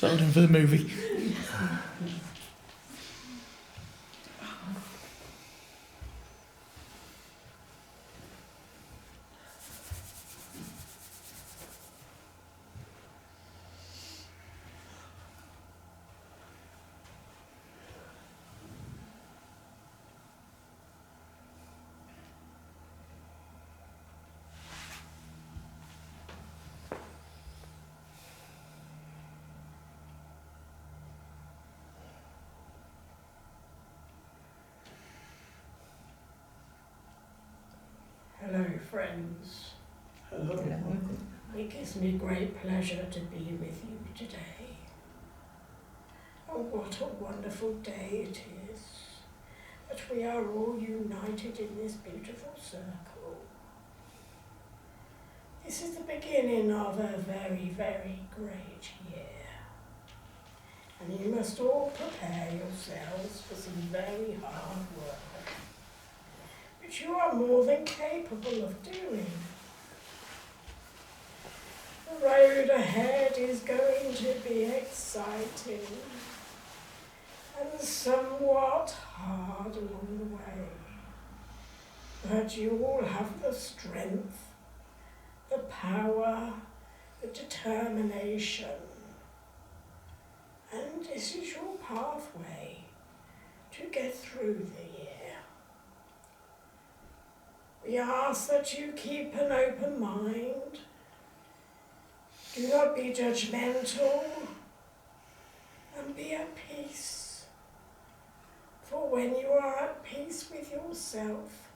Sold him for the movie. Hello, friends. Hello. It gives me great pleasure to be with you today. Oh, what a wonderful day it is that we are all united in this beautiful circle. This is the beginning of a very, very great year. And you must all prepare yourselves for some very hard work, which you are more than capable of doing. The road ahead is going to be exciting and somewhat hard along the way. But you all have the strength, the power, the determination, and this is your pathway to get through the year. We ask that you keep an open mind. Do not be judgmental, and be at peace. For when you are at peace with yourself,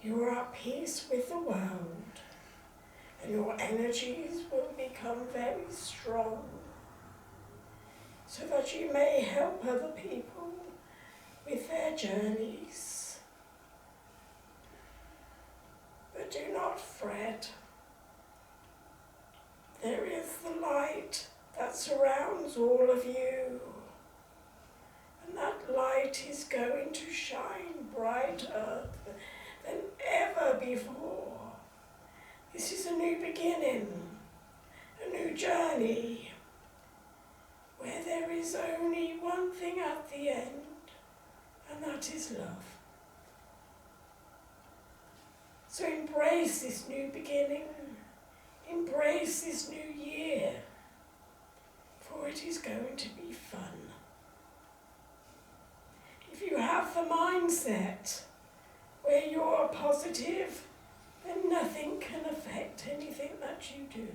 you are at peace with the world, and your energies will become very strong, so that you may help other people with their journeys. But do not fret. There is the light that surrounds all of you, and that light is going to shine brighter than ever before. This is a new beginning, a new journey, where there is only one thing at the end, and that is love. So embrace this new beginning. Embrace this new year, for it is going to be fun. If you have the mindset where you're positive, then nothing can affect anything that you do.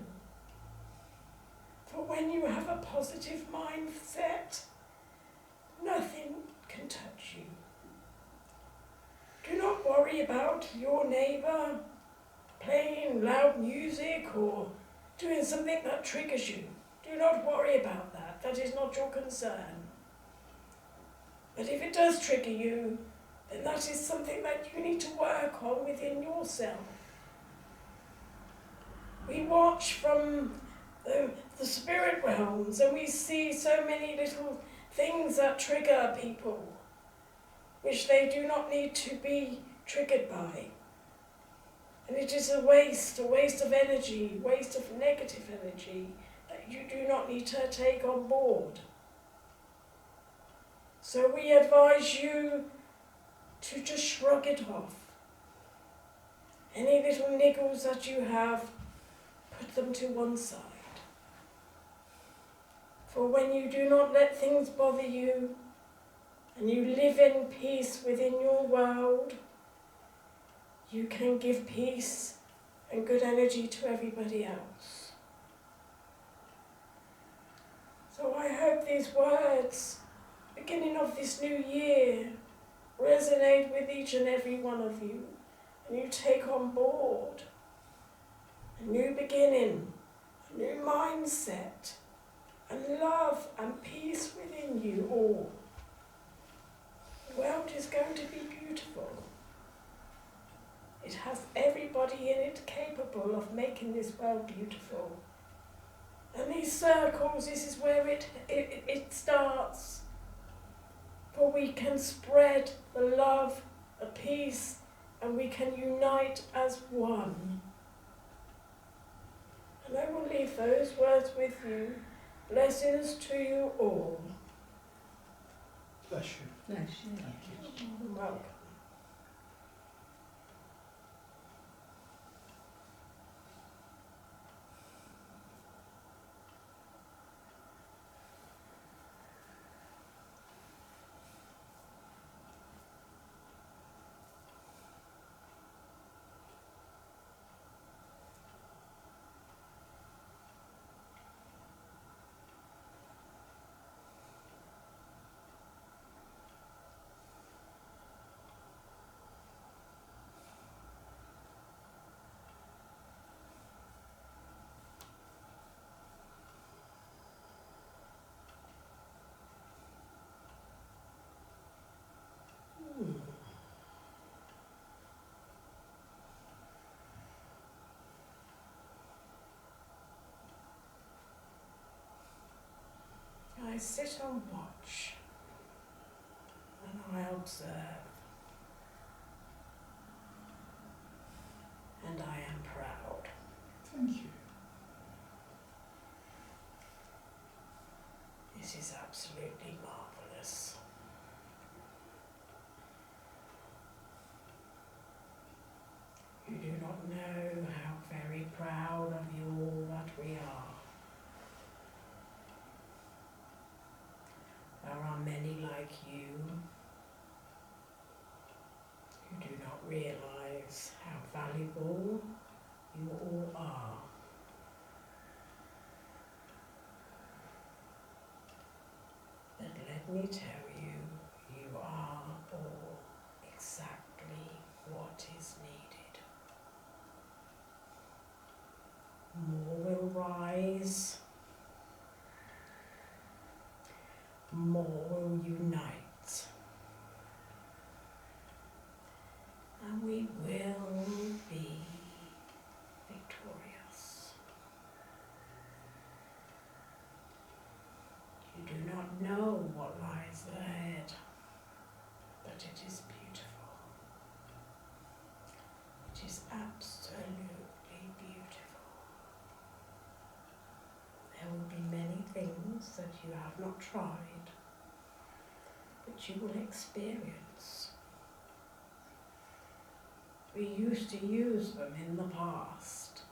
For when you have a positive mindset, nothing can touch you. Do not worry about your neighbour playing loud music or doing something that triggers you. Do not worry about that. That is not your concern. But if it does trigger you, then that is something that you need to work on within yourself. We watch from the spirit realms and we see so many little things that trigger people, which they do not need to be triggered by. And it is a waste of energy, waste of negative energy that you do not need to take on board. So we advise you to just shrug it off. Any little niggles that you have, put them to one side. For when you do not let things bother you, and you live in peace within your world, you can give peace and good energy to everybody else. So I hope these words, beginning of this new year, resonate with each and every one of you, and you take on board a new beginning, a new mindset, and love and peace within you all. The world is going to be beautiful. It has everybody in it capable of making this world beautiful. And these circles, this is where it starts. For we can spread the love, the peace, and we can unite as one. And I will leave those words with you Blessings to you all. Bless you. Bless you. Thank you. You're welcome. I sit on watch and I observe, and I am proud. Thank you. This is absolutely marvellous. You do not know how very proud of you all that we are. There are many like you who do not realise how valuable you all are. But let me tell you, you are all exactly what is needed. More will rise, more will unite, and we will be victorious. You do not know what lies ahead, but it is beautiful. It is absolutely beautiful. There will be many things that you have not tried, but you will experience. We used to use them in the past.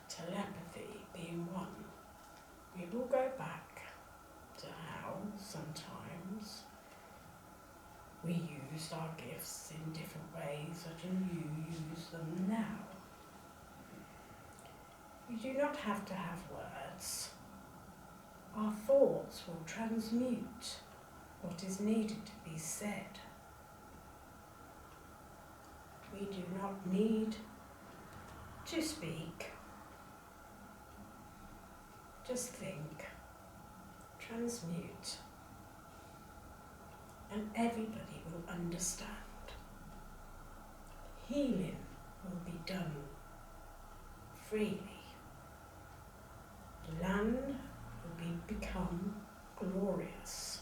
Telepathy being one. We will go back to how sometimes we used our gifts in different ways that you use them now. We do not have to have words. Our thoughts will transmute what is needed to be said. We do not need to speak. Just think, transmute, and everybody will understand. Healing will be done freely. The land will become glorious.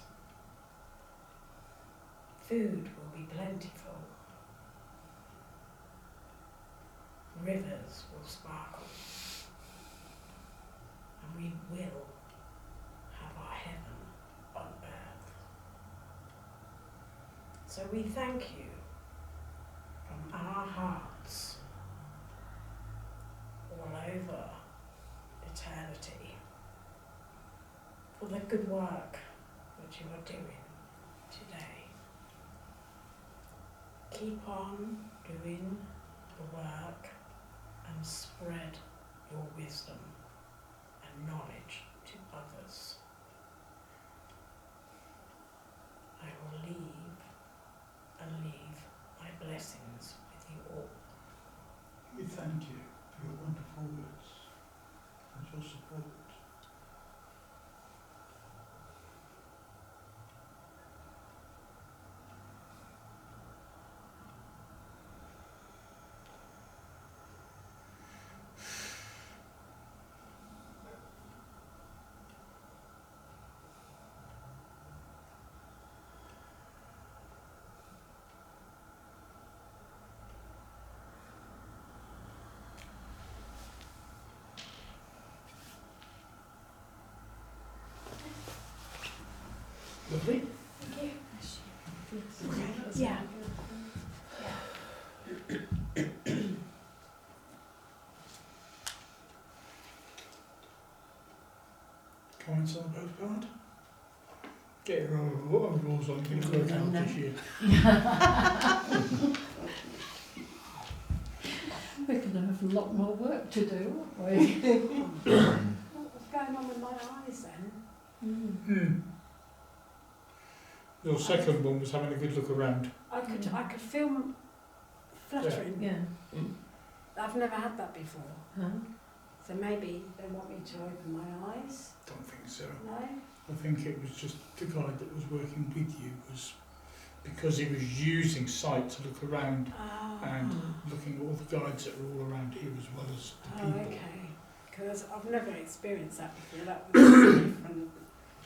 Food will be plentiful. Rivers will sparkle. And we will have our heaven on earth. So we thank you from our hearts all over eternity for the good work that you are doing today. Keep on doing the work and spread your wisdom and knowledge to others. I will leave my blessings with you all. We thank you for your wonderful words and your support. Lovely. Thank you. Yeah. Comments on the postcard? Get your overalls on, you're going to work out this year. We're going to have a lot more work to do, aren't we? What's going on with my eyes then? Your second one was having a good look around. I could feel fluttering. Yeah. I've never had that before. Huh? So maybe they want me to open my eyes. Don't think so. No? I think it was just the guy that was working with you was because he was using sight to look around and looking at all the guides that were all around here as well as the people. Okay. Because I've never experienced that before. That was different.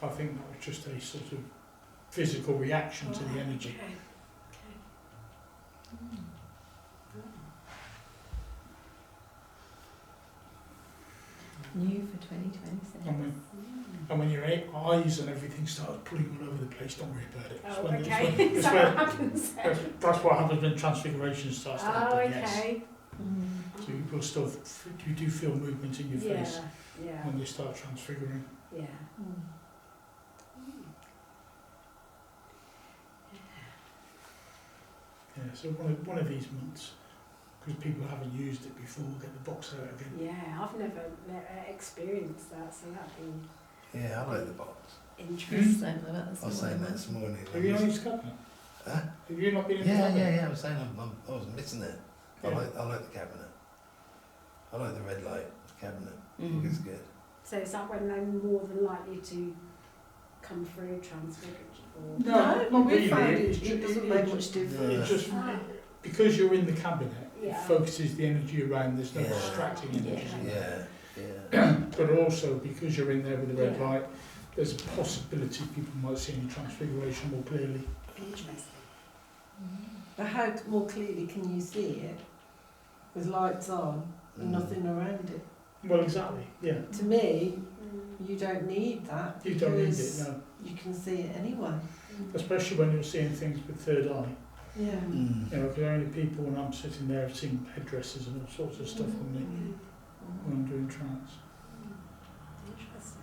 I think that was just a sort of physical reaction to the energy. Okay. New for 2026. And when your eyes and everything starts pulling all over the place, don't worry about it. Oh, when okay. it's So when- what happens then? that's what happens when transfiguration starts to happen, Oh, yes. okay. So you still, you do feel movement in your face Yeah. when they start transfiguring. Yeah. Yeah, so one of these months, because people haven't used it before, get the box out again. Yeah, I've never experienced that, so that'd be Yeah, I like the box. interesting. I was saying that this morning. Have you not used cabinet? Huh? Have you not been in the Yeah, cabinet? I was saying I was missing it. Yeah. I like the cabinet. I like the red light cabinet. I think it's good. So is that when they're more than likely to come through transfigured? Or? No, not we really. found It's it ju- doesn't it- make it- much difference. It just, Ah. because you're in the cabinet, Yeah. it focuses the energy around, there's no Yeah. distracting energy. Yeah. But also, because you're in there with the red Yeah. light, there's a possibility people might see any transfiguration more clearly. Interesting. But how more clearly can you see it with lights on and nothing around it? Well, exactly, yeah. To me, you don't need that. You don't need it, because no. You can see it anyway. Especially when you're seeing things with third eye. Yeah. Mm. You know, because only people, when I'm sitting there, have seen headdresses and all sorts of stuff on me when I'm doing trance. Interesting.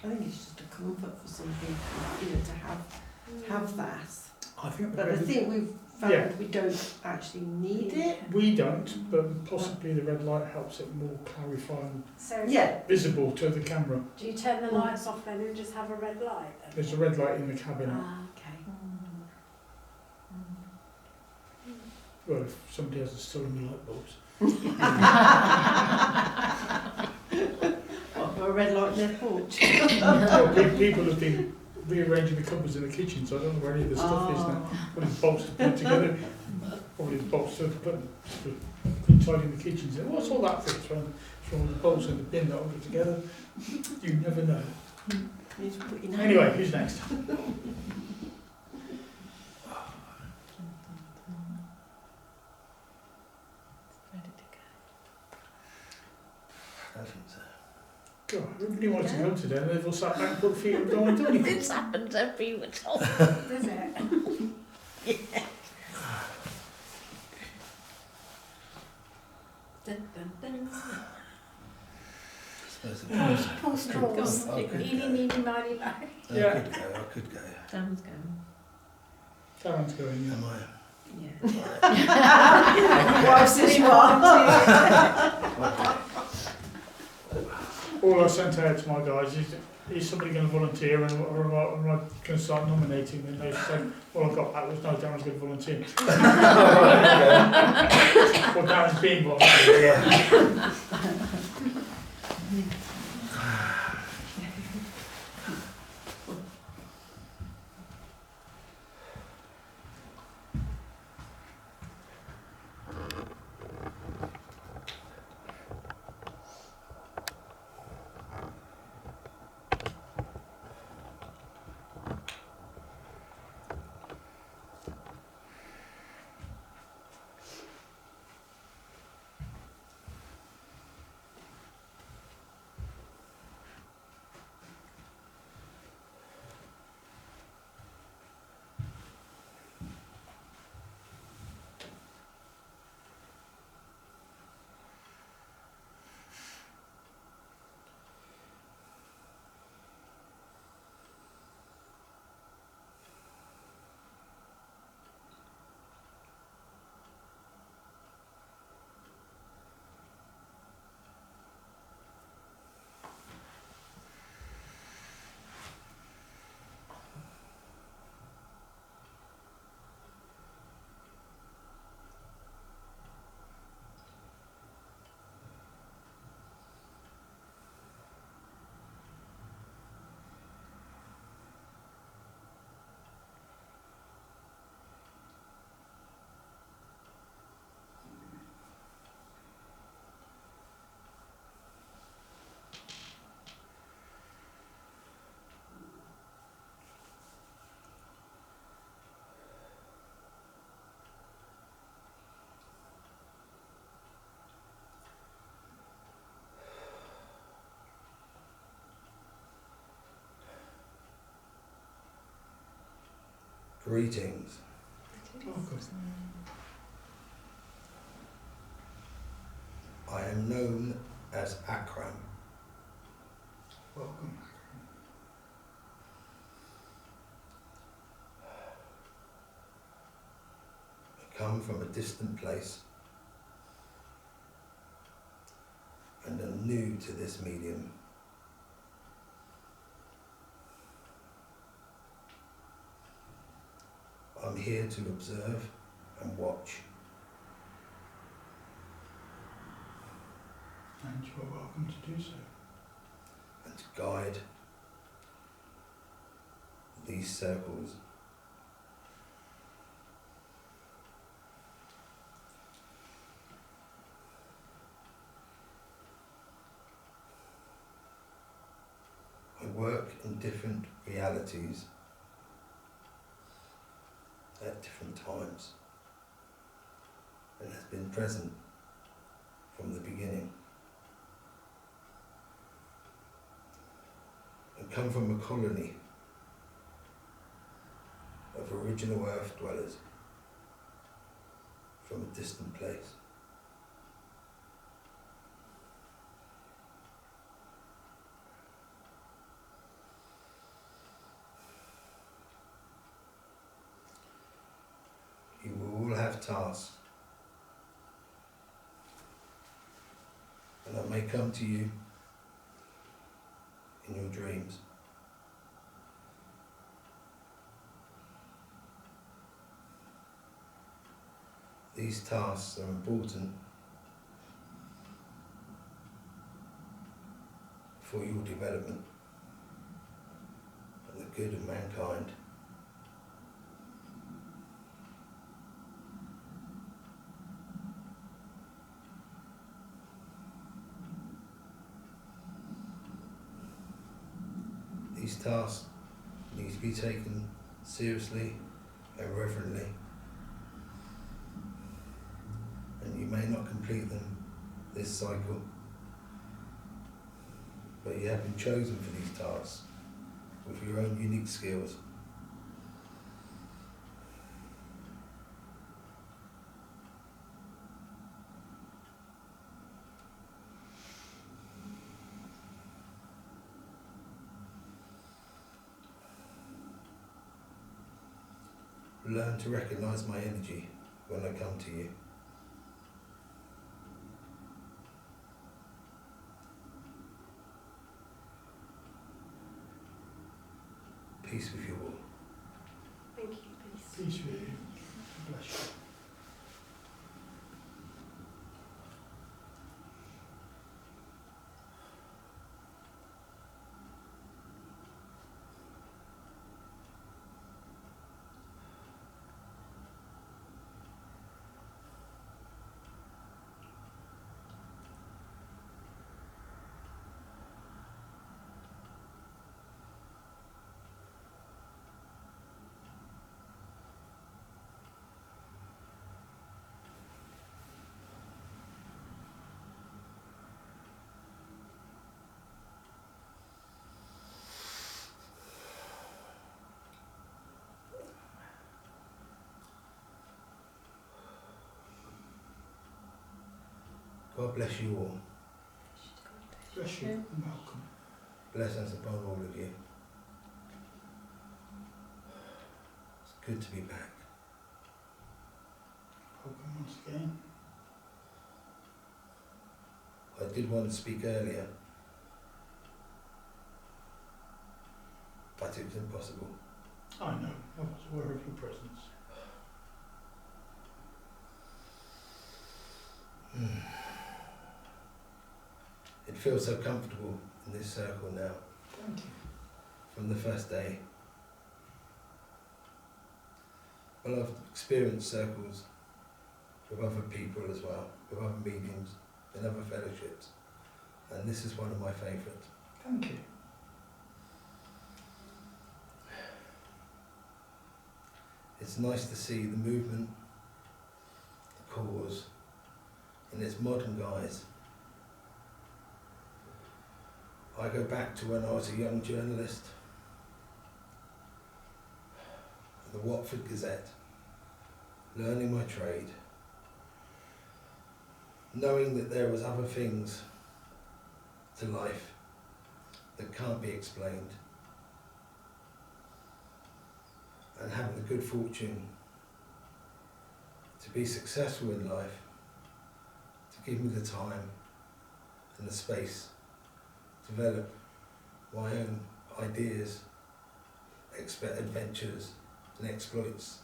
I think it's just a comfort for some people, to have that. I think But I think we've found Yeah. we don't actually need it. we don't, but possibly the red light helps it more clarify and So Yeah. visible to the camera. do you turn the lights off then and just have a red light then? There's a red light in the cabinet. Ah, okay. Well, if somebody hasn't stolen the light bulbs. What, for a red light in their porch? Well, people have been rearranging the cupboards in the kitchen, so I don't know where any of the stuff is now. All these bolts to put together. All these bolts to put tidying the kitchen. So what's all that for? It's from all the bolts in the bin that hold it together. You never know. You need to put your name Anyway, on. who's next? I think so. God, everybody wants to go today, and they've all sat back and put their feet up and don't want to do anything. This happens every week. Does it? Dun, dun, dun. Suppose it Yeah. was. Pulse Could- calls. I could Eeny, go. meeny, miny, moe. Yeah. I could go. Dan's going. Darren's going, yeah. Am I? Yeah. Wife's as well. All I sent out to my guys is somebody going to volunteer or am I going to start nominating them? They said, all I got back was, no, Darren's going to volunteer. Well, Darren's being volunteered. Yeah. Greetings. Welcome. I am known as Akram. Welcome. I come from a distant place and am new to this medium. I'm here to observe and watch. And you are welcome to do so. And to guide these circles. I work in different realities at different times and has been present from the beginning. I come from a colony of original earth dwellers from a distant place. You will all have tasks, and I may come to you in your dreams. These tasks are important for your development and the good of mankind. These tasks need to be taken seriously and reverently, and you may not complete them this cycle, but you have been chosen for these tasks with your own unique skills. Learn to recognize my energy when I come to you. Peace with you all. Thank you, peace. Peace with you. Bless you. God bless you all. Bless you. And welcome. Blessings upon all of you. It's good to be back. Welcome once again. I did want to speak earlier, but it was impossible. I know. I was aware of your presence. It feels so comfortable in this circle now, Thank you. from the first day. Well, I've experienced circles with other people as well, with other mediums and other fellowships, and this is one of my favourites. Thank you. It's nice to see the movement, the cause, in its modern guise. I go back to when I was a young journalist, the Watford Gazette, learning my trade, knowing that there was other things to life that can't be explained, and having the good fortune to be successful in life, to give me the time and the space to develop my own ideas, adventures and exploits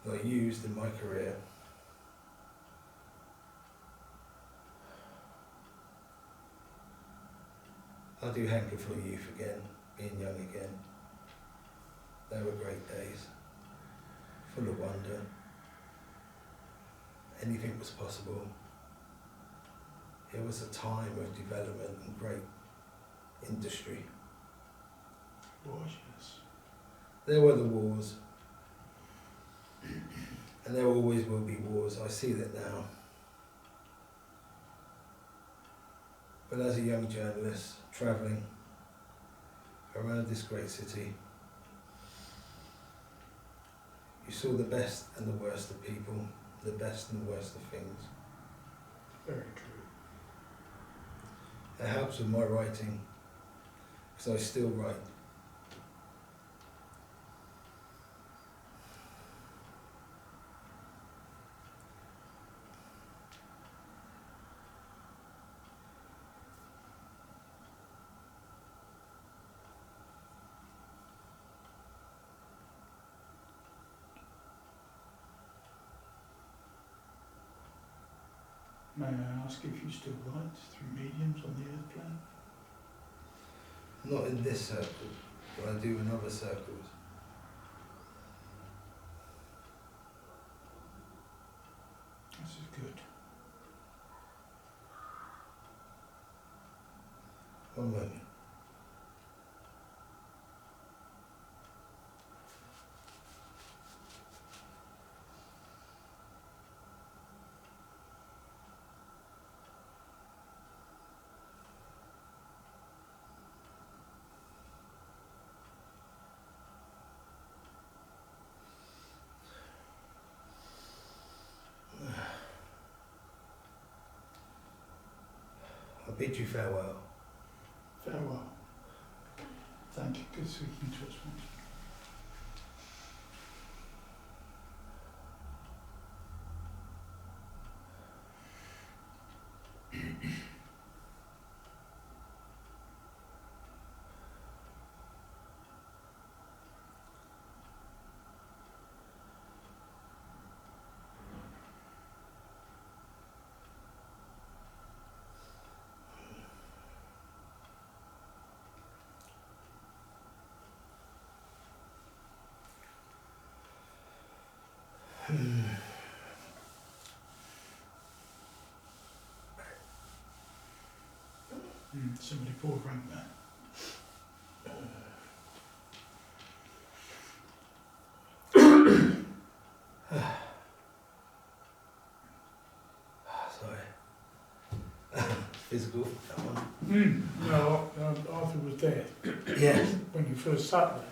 that I used in my career. I do hanker for youth again, being young again. They were great days, full of wonder. Anything was possible. It was a time of development and great industry. Was, yes. There were the wars, and there always will be wars. I see that now. But as a young journalist, travelling around this great city, you saw the best and the worst of people, the best and the worst of things. Very true. It helps with my writing, because I still write. May I ask if you still write through mediums on the earth plane? Not in this circle, but I do in other circles. This is good. One moment. I bid you farewell. Farewell. Thank you. Good speaking to us once. Somebody poured rank there. Sorry. Physical, that one. No, Arthur was there Yes. when you first sat there.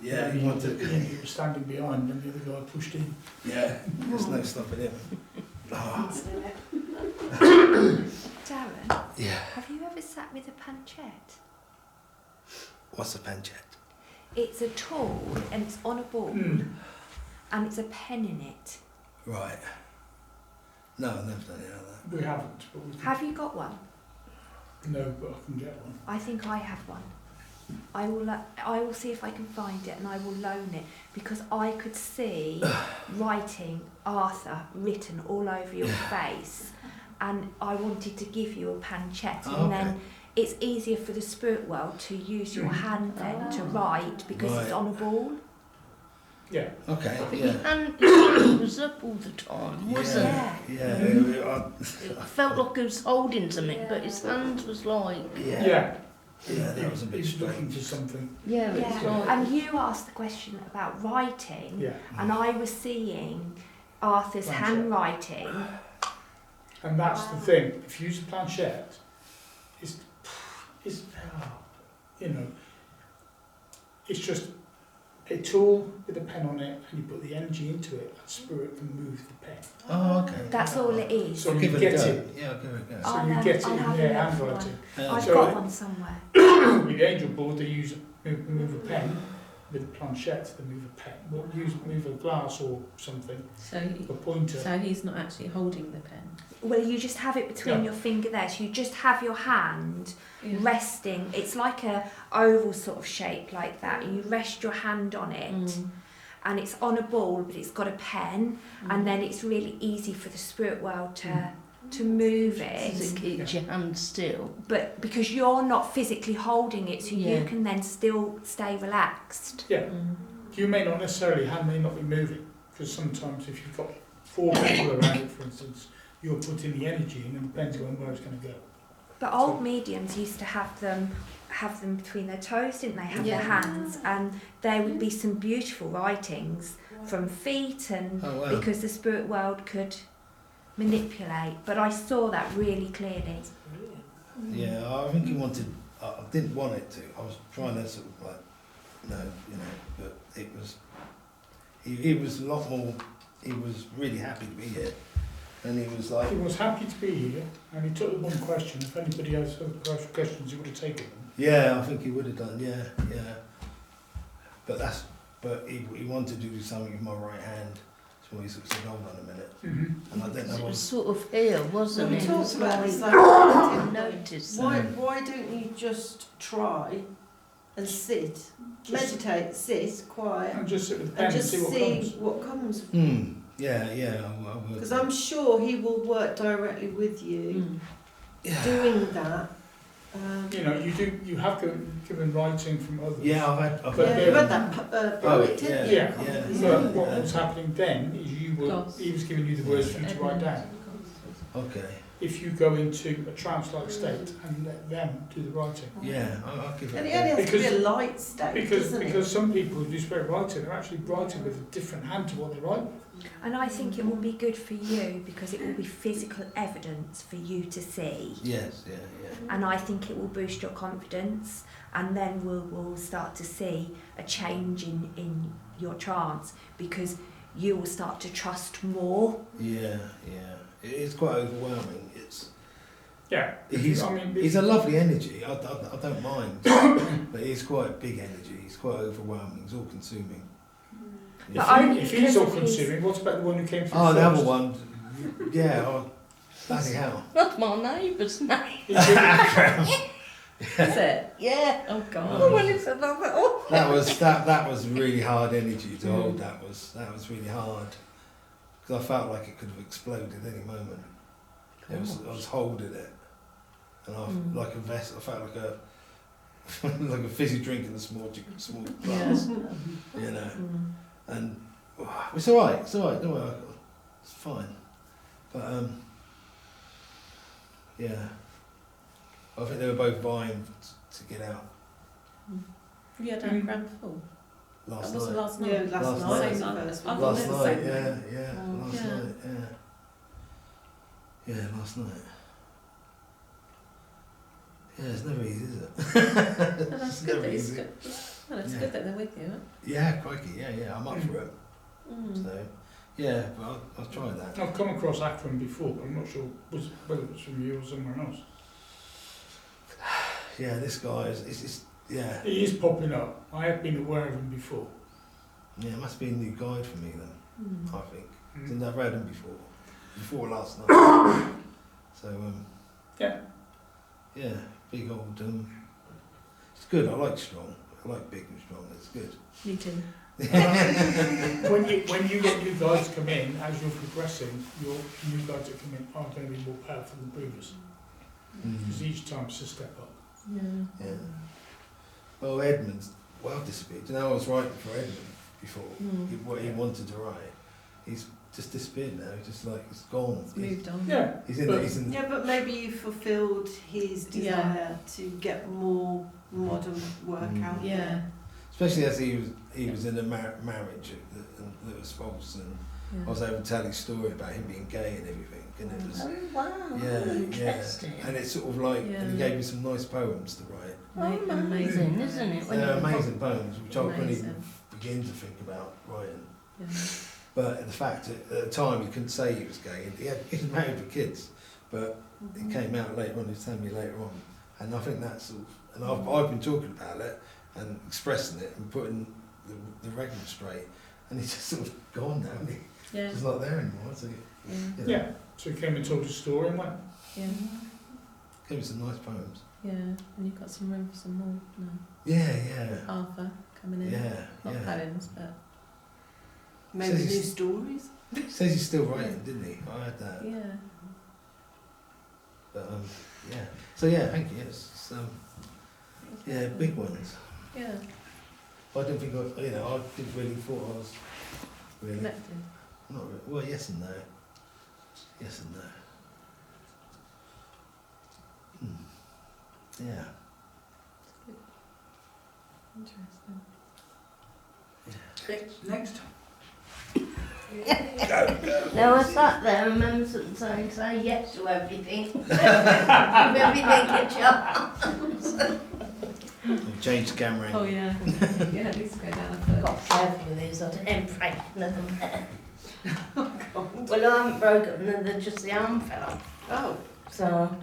Yeah, you want to. You were standing behind and the other guy pushed in. Yeah, there's no stopping him. Oh. Darren, Yeah. have you ever sat with a pancette? What's a pancette? It's a tool and it's on a ball and it's a pen in it. Right. No, I've never done any of that. We haven't, but we can. Have you got one? No, but I can get one. I think I have one. I will see if I can find it and I will loan it because I could see writing Arthur written all over your face and I wanted to give you a pancette and then it's easier for the spirit world to use your hand then to write because it's on a ball. Yeah. Okay, But yeah. your hand was up all the time, wasn't it? Yeah. It felt like he was holding something, but his hand was like... Yeah. Yeah, that was a bit He's looking strange. for something. Yeah, it's like... And you asked the question about writing Yeah. and I was seeing Arthur's Planchette. handwriting. And that's the thing. If you use a planchette, it's you know, it's just a tool with a pen on it, and you put the energy into it, and spirit can move the pen. Oh, okay. That's all it is. So I'll you give get it a go. it. Yeah, I'll give it a go. So I'll, you get it I'll in have a their look for handwriting. I've So- got one somewhere. With the angel board, they use move a pen. With a planchette, they move a pen. Well, move a glass or something, So, a pointer. so he's not actually holding the pen. Well, you just have it between Yeah. your finger there. So you just have your hand Yeah. resting. It's like a oval sort of shape like that. You rest your hand on it, Mm. and it's on a ball, but it's got a pen, and then it's really easy for the spirit world to move Does it. it keep your hand still? But because you're not physically holding it, so Yeah. you can then still stay relaxed. Yeah. Mm. You may not necessarily, hand may not be moving, because sometimes if you've got 4 people around it, for instance, you're putting the energy in and the pen's going where it's going to go. But old mediums used to have them between their toes, didn't they? Have Yeah. their hands, and there would be some beautiful writings from feet, and Oh, wow. because the spirit world could manipulate. But I saw that really clearly. Yeah, I think he wanted. I didn't want it to. I was trying to sort of like, no, you know, but it was. He was a lot more. He was really happy to be here, and he was like, He was happy to be here, and he took the one question. If anybody has questions, he would have taken them. yeah, I think he would have done. Yeah, yeah. But he wanted to do something with my right hand. So he sort of said, hold on a minute, and I don't know It what. was sort of here, wasn't We it? talked about this. I Like, didn't notice why, that. why don't you just try and sit, meditate, sit quiet, And just sit with the pen and and just see what see comes. what comes? Yeah, yeah, I will. Because I'm sure he will work directly with you Mm. Yeah. doing that. You know, you have given writing from others. Yeah, I've But Yeah, you then- read that poet, yeah, didn't you? Yeah. yeah. But what was happening then is Goss. he was giving you the words for you to write down. Okay. If you go into a trance-like state and let them do the writing. Yeah, I'll give it. And a it only go. has to be a Because- light state, doesn't Because it? some people who do spirit writing, they're actually writing with a different hand to what they write. And I think it will be good for you because it will be physical evidence for you to see. Yes, yeah, yeah. And I think it will boost your confidence, and then we'll start to see a change in your trance because you will start to trust more. Yeah, yeah. It's quite overwhelming. It's Yeah. he's I mean, he's a lovely energy. I don't mind, but he's quite big energy. He's quite overwhelming. He's all consuming. But if, only if because he's all of his- consuming, what about the one who came through Oh, first? the other one. Yeah. Oh, bloody hell. That's my neighbour's name. Is it? Yeah. Oh Oh, God. when it's another. Oh. That was really hard energy to hold. That was really hard because I felt like it could have exploded any moment. I was holding it, and I like a vessel. I felt like a like a fizzy drink in a small glass. You know, and it's all right. It's all right. Don't worry. It's fine. But yeah, I think they were both vying to get out You had a grand full. last That was the night. last night. Yeah, last Last night. night. was the first one. I've Last got the night, same yeah, one. yeah, last Yeah. night, yeah, last night. Yeah, it's never easy, is it? Oh, that's It's good. never That it's easy. good. Well, it's Yeah. good that they're with you. Huh? Yeah, crikey, yeah, I'm up for it. Mm. So, yeah, but I'll try that. I've come across Akron before, but I'm not sure whether it was from you or somewhere else. Yeah, this guy is yeah, He is popping up. I have been aware of him before. yeah, it must be a new guide for me then, Mm. I think. Mm. Since I've read him before last night. So, Yeah. yeah, big old, it's good, I like strong. I like big and strong, it's good. You too. When you get new guides come in, as you're progressing, your new guides that come in are going to be more powerful than previous. Because each time it's a step up. Yeah. Yeah. Well, Edmund's well disappeared. You know, I was writing for Edmund before. What he wanted to write, he's just disappeared now. He's just like he's gone. It's moved on. Yeah. He's in. But- He's in. Yeah, but maybe you fulfilled his Yeah. desire to get more modern work out Yeah. there. Especially as he was in a marriage that was false, and I was able to tell his story about him being gay and everything, and it was Oh, wow. yeah, Interesting. and it's sort of like, and he Yeah. gave me some nice poems to write. Oh, amazing, isn't it? When They're you- amazing poems, which I couldn't even Amazing. begin to think about writing. Yeah. But the fact that at the time he couldn't say he was gay. He was married with kids, but it came out later on. He was telling me later on, and I think that's all. And I've been talking about it and expressing it and putting the record straight, and he's just sort of gone now, isn't he? Yeah. He's not there anymore. So Yeah. So he came and told his story and went. Yeah. Gave me some nice poems. Yeah. And you've got some room for some more. No. Yeah. Arthur coming in. Yeah. Not poems, but Maybe Says new he's- stories. Says he's still writing, didn't he? I heard that. yeah. But yeah. So yeah, thank you. It's yeah, big ones. Yeah. I didn't think I didn't really thought I was really Connected. not really, well. Yes and no. Yes and no. Yeah. Interesting. Next. Now I sat there and remember something saying yes to everything. Give everything a chance. Change the camera. Oh yeah. Yeah, at least go down a foot. Got careful with these, I didn't break none of them. Well, I haven't broken them, they're just the arm fell off. Oh. So,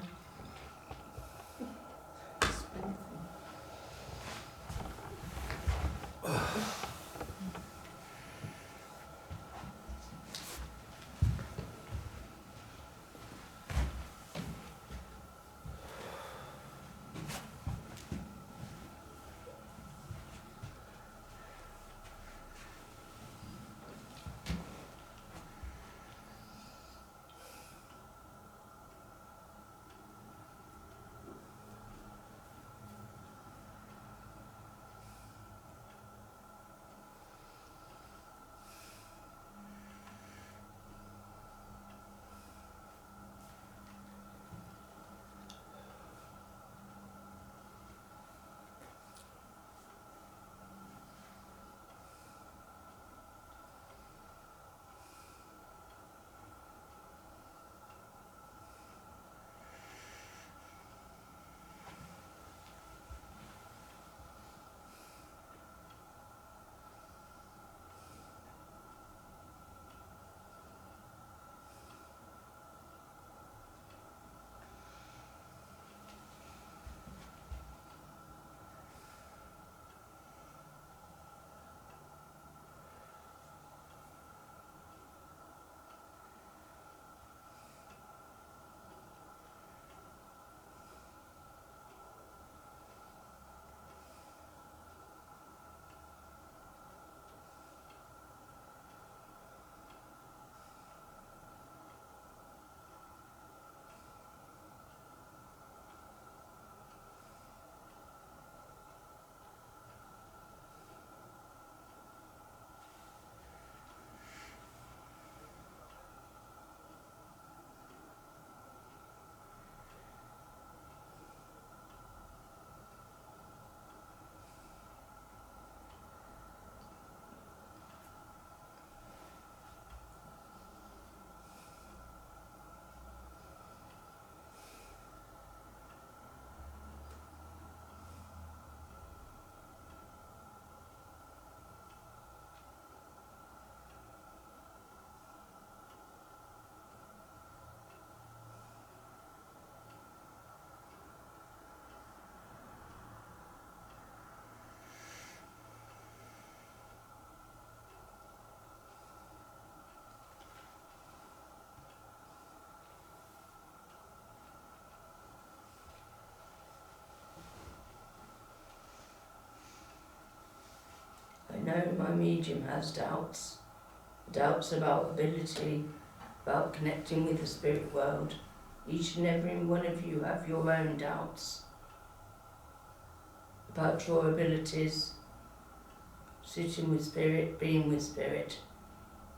I know my medium has doubts. Doubts about ability, about connecting with the spirit world. Each and every one of you have your own doubts about your abilities, sitting with spirit, being with spirit.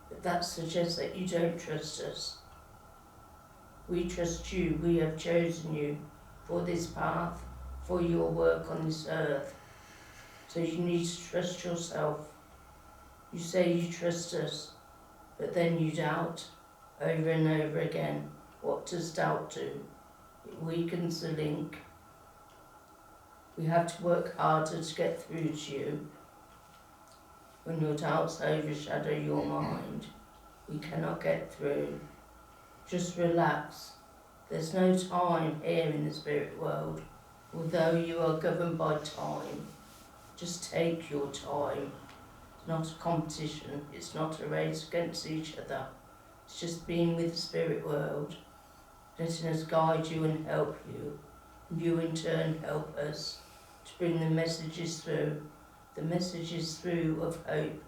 But that suggests that you don't trust us. We trust you. We have chosen you for this path, for your work on this earth. So you need to trust yourself. You say you trust us, but then you doubt over and over again. What does doubt do? It weakens the link. We have to work harder to get through to you. when your doubts overshadow your mind, we cannot get through. Just relax. There's no time here in the spirit world, although you are governed by time. Just take your time. It's not a competition, it's not a race against each other. It's just being with the spirit world, letting us guide you and help you, and you in turn help us to bring the messages through of hope,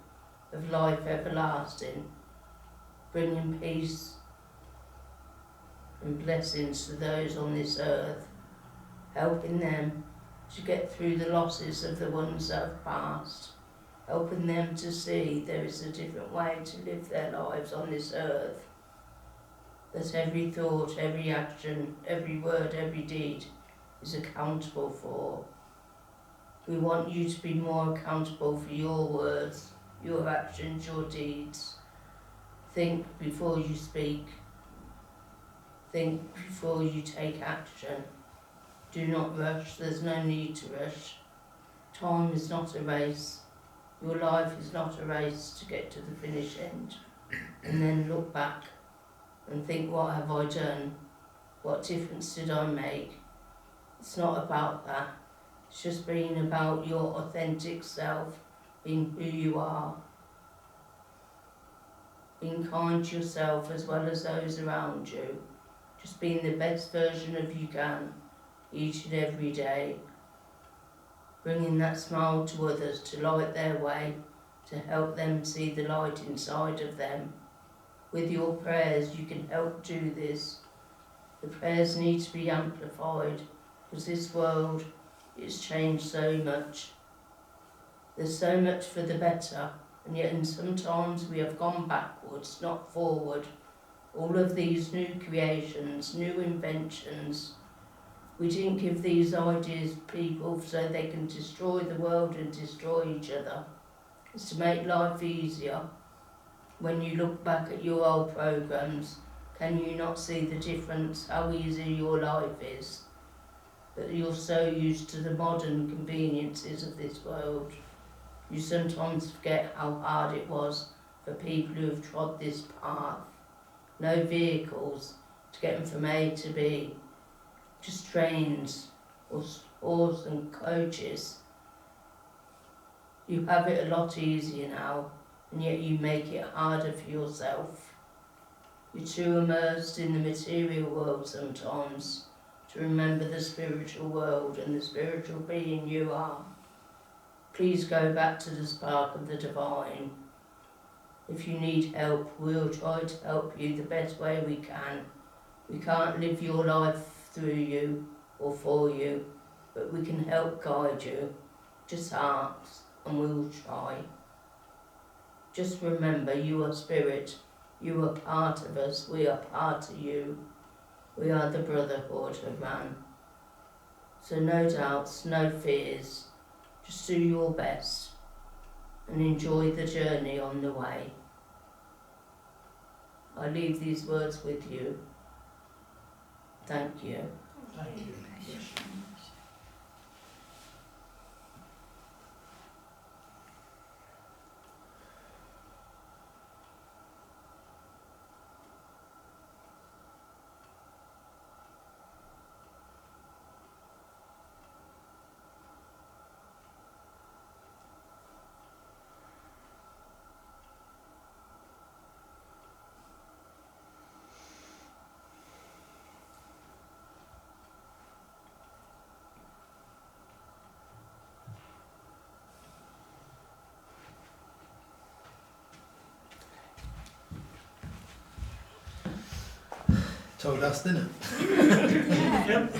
of life everlasting, bringing peace and blessings to those on this earth, helping them to get through the losses of the ones that have passed, helping them to see there is a different way to live their lives on this earth, that every thought, every action, every word, every deed is accountable for. We want you to be more accountable for your words, your actions, your deeds. Think before you speak. Think before you take action. Do not rush, there's no need to rush. Time is not a race. Your life is not a race to get to the finish end and then look back and think, what have I done? What difference did I make? It's not about that. It's just being about your authentic self, being who you are. Being kind to yourself as well as those around you. Just being the best version of you can, each and every day. Bringing that smile to others to light their way, to help them see the light inside of them. With your prayers you can help do this. The prayers need to be amplified because this world is changed so much. There's so much for the better, and yet sometimes we have gone backwards, not forward. All of these new creations, new inventions, we didn't give these ideas to people so they can destroy the world and destroy each other. It's to make life easier. When you look back at your old programs, can you not see the difference, how easy your life is? But you're so used to the modern conveniences of this world. You sometimes forget how hard it was for people who have trod this path. No vehicles to get them from A to B, just trains or and coaches. You have it a lot easier now, and yet you make it harder for yourself. You're too immersed in the material world sometimes to remember the spiritual world and the spiritual being you are. Please go back to the spark of the divine. If you need help, we'll try to help you the best way we can. We can't live your life through you or for you, but we can help guide you. Just ask and we'll try. Just remember, you are spirit. You are part of us. We are part of you. We are the brotherhood of man. So no doubts, no fears. Just do your best and enjoy the journey on the way. I leave these words with you. Thank you. Thank you. Told us, didn't it? Yep.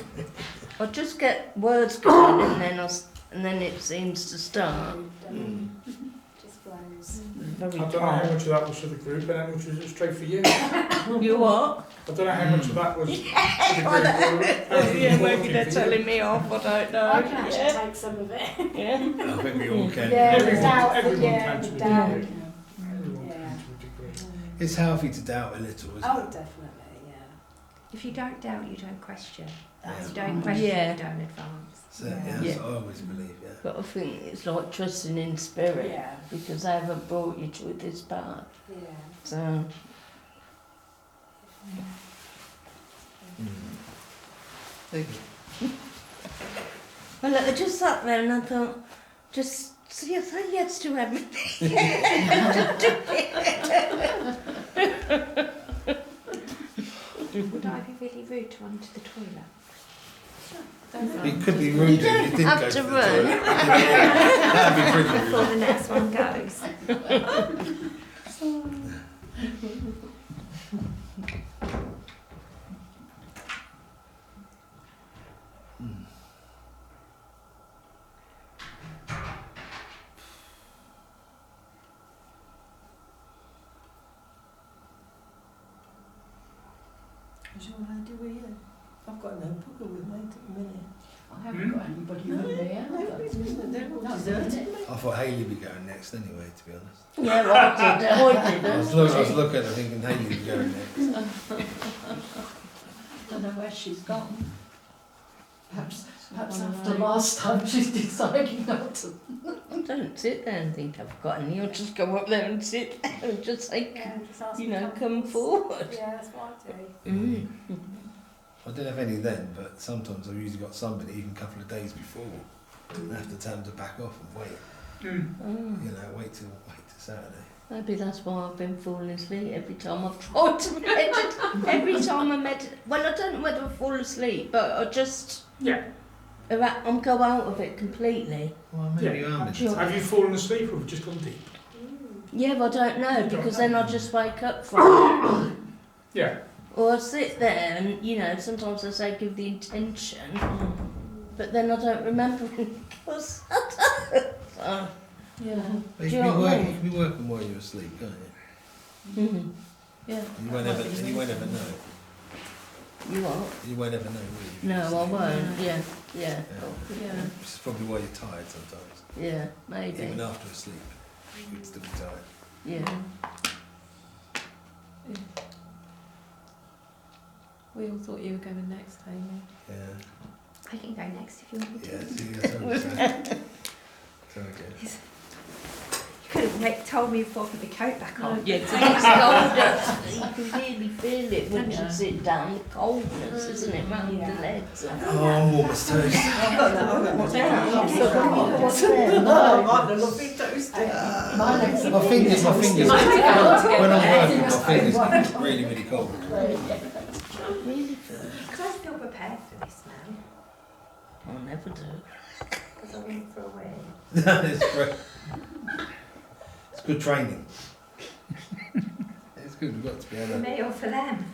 I just get words going and then it seems to start. Just flows. Very I don't know how tight. much of that was for the group and how much was it straight for you. You what? I don't know how much of that was for the group. Yeah, maybe they're telling me off, I don't know. I can actually take some of it. Yeah. I think we all can. Yeah, Everyone- doubt, everyone yeah, can to a doubt. degree. Everyone Yeah. can to a degree. It's healthy to doubt a little, isn't Oh, it? definitely, yeah. If you don't doubt, you don't question. That's, you Yeah. don't question, Yeah. you don't advance. So, yeah, Yeah. that's what I always believe, yeah. But I think it's like trusting in spirit Yeah. because they haven't brought you to this path. Yeah. So, well, look, I just sat there and I thought, just say yes to everything. Would I be really rude to run to the toilet? It could be rude if you don't didn't have go to to the run. toilet. That'd be pretty Before rude. the next one goes. Is your handy with you? I've got no booger with me at the minute. I haven't got anybody with me, have I? They're all deserted. I thought Hayley would be going next anyway, to be honest. yeah, well, I did. I was looking and thinking Hayley would be going next. I don't know where she's gone. Perhaps One of after those. last time she's deciding not to. Don't sit there and think I've got any. You'll just go up there and sit there and just say, Yeah, just ask you them know, to come forward. Yeah, that's what I do. Mm. I didn't have any then, but sometimes I've usually got somebody even a couple of days before. And I have to tell them to back off and wait. Oh. You know, wait till Saturday. Maybe that's why I've been falling asleep every time I've tried to meditate. Every time I meditate. Well, I don't know whether I fall asleep, but I just. Yeah. I'm go out of it completely. Well, maybe you are meditating. Have you fallen asleep or have you just gone deep? Yeah, but I don't know You don't because know. then I just wake up from it. Yeah. Or I sit there and, you know, sometimes I say give the intention, but then I don't remember it because I don't. So, Yeah. But you Do you can know be what I working, mean? you can be working while you're asleep, can't you? Yeah. You won't ever know. You what? You won't ever know, will you? No, I won't. Yeah, yeah, Yeah. This is probably why you're tired sometimes. yeah, maybe. Even after sleep, you'd still be tired. Yeah. We all thought you were going next, Hayley. Yeah, I can go next if you want me to. yeah, see, that's what I'm saying. So good. You could have told me before I put the coat back on. Yeah, 'cause it's cold actually. You can really feel it when you sit down. The coldness, isn't it, round the legs? Oh, I'm warm as toast. I've got that. What's that? What's there? No, I'm a lovely toasty. My legs are My fingers, when I'm working, my fingers get really, really cold. Really? Because I feel prepared for this now. I'll never do. Because I went for a wee. It's great. It's good training. It's good, we've got to be For able to. me or for them.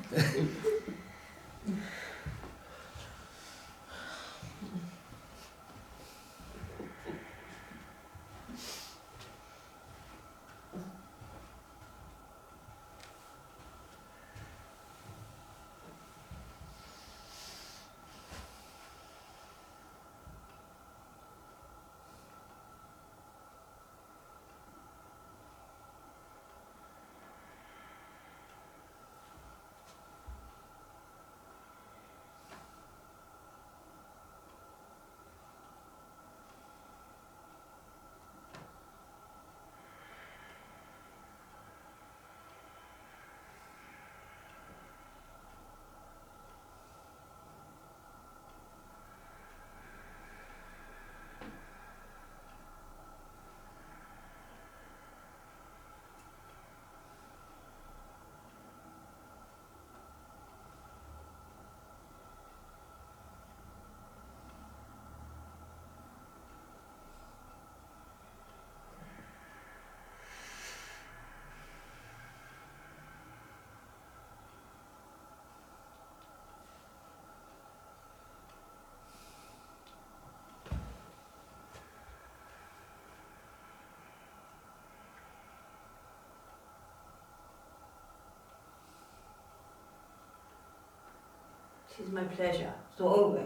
It is my pleasure, as always,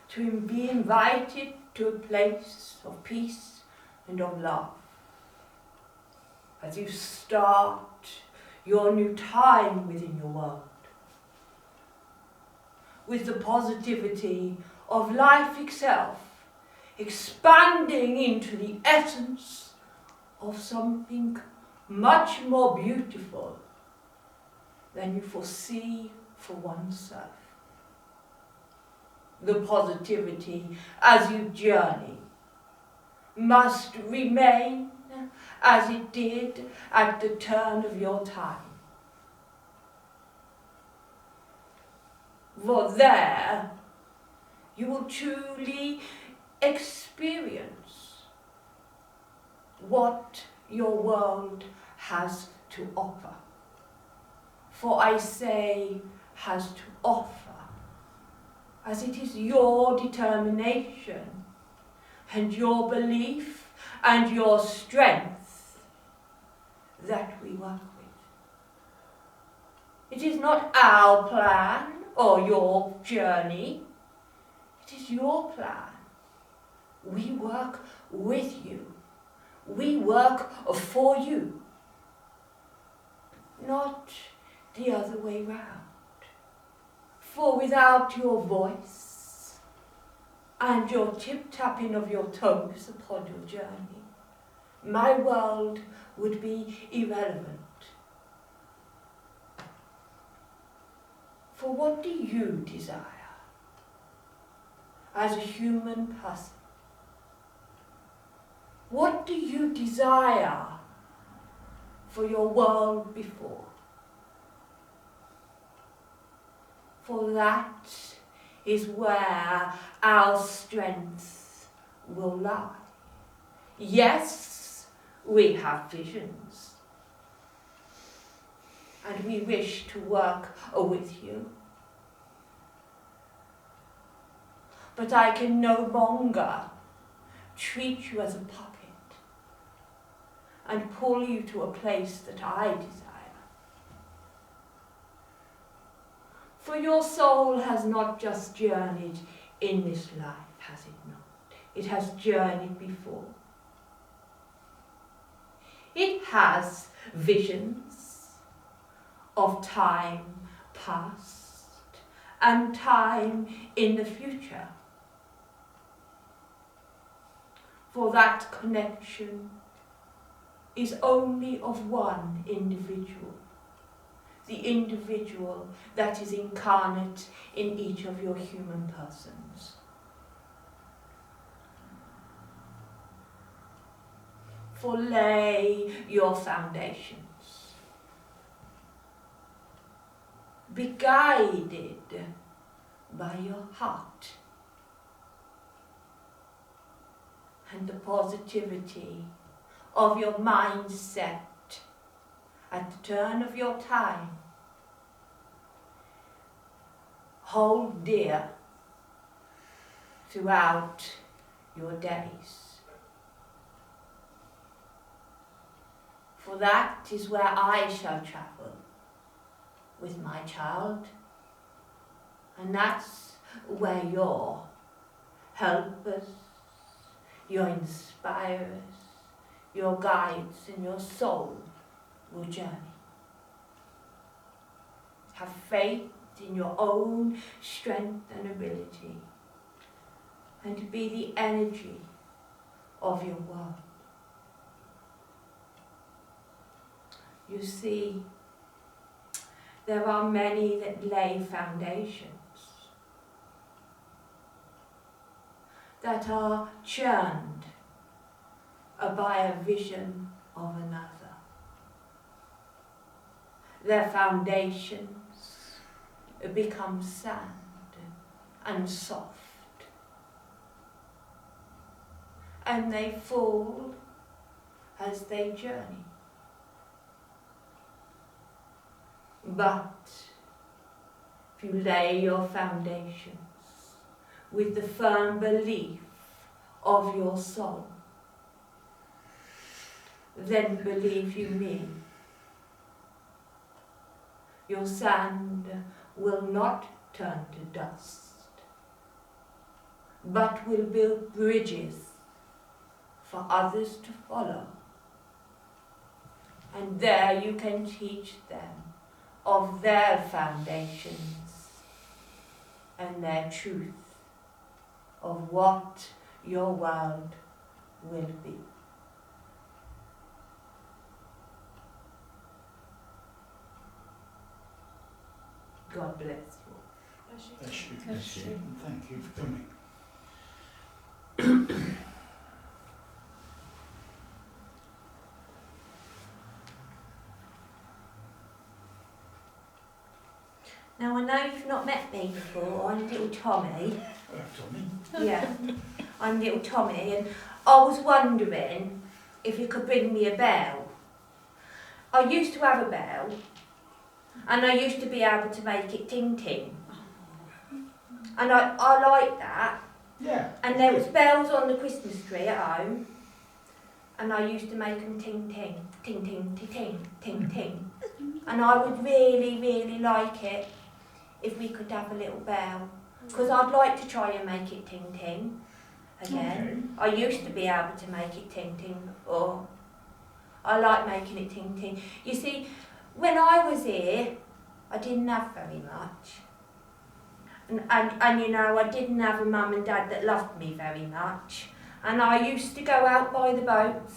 to be invited to a place of peace and of love. As you start your new time within your world. with the positivity of life itself, expanding into the essence of something much more beautiful than you foresee for oneself. The positivity as you journey must remain as it did at the turn of your time. For there you will truly experience what your world has to offer. For I say has to offer, as it is your determination and your belief and your strength that we work with. It is not our plan or your journey. It is your plan. We work with you. We work for you. Not the other way round. For without your voice and your tip-tapping of your toes upon your journey, my world would be irrelevant. For what do you desire as a human person? What do you desire for your world before? For that is where our strength will lie. Yes, we have visions, and we wish to work with you. But I can no longer treat you as a puppet and pull you to a place that I desire. For your soul has not just journeyed in this life, has it not? It has journeyed before. It has visions of time past and time in the future. For that connection is only of one individual. The individual that is incarnate in each of your human persons. For lay your foundations. Be guided by your heart and the positivity of your mindset at the turn of your time. Hold dear throughout your days. For that is where I shall travel with my child, and that's where your helpers, your inspirers, your guides and your soul will journey. Have faith in your own strength and ability, and to be the energy of your world. You see, there are many that lay foundations that are churned by a vision of another. Their foundations become sand and soft, and they fall as they journey. But if you lay your foundations with the firm belief of your soul, then believe you me, your sand will not turn to dust, but will build bridges for others to follow. And there you can teach them of their foundations and their truth of what your world will be. God bless you. Bless you. Bless you. And thank you for coming. Now I know you've not met me before, I'm little Tommy. Hello, Tommy. Yeah, I'm little Tommy, and I was wondering if you could bring me a bell. I used to have a bell, and I used to be able to make it ting ting. And I like that. Yeah. And there was bells on the Christmas tree at home, and I used to make them ting ting, ting ting, ting ting, ting ting. And I would really, really like it if we could have a little bell, because I'd like to try and make it ting ting again. I used to be able to make it ting ting before. I like making it ting ting. You see, when I was here, I didn't have very much. And you know, I didn't have a mum and dad that loved me very much. And I used to go out by the boats.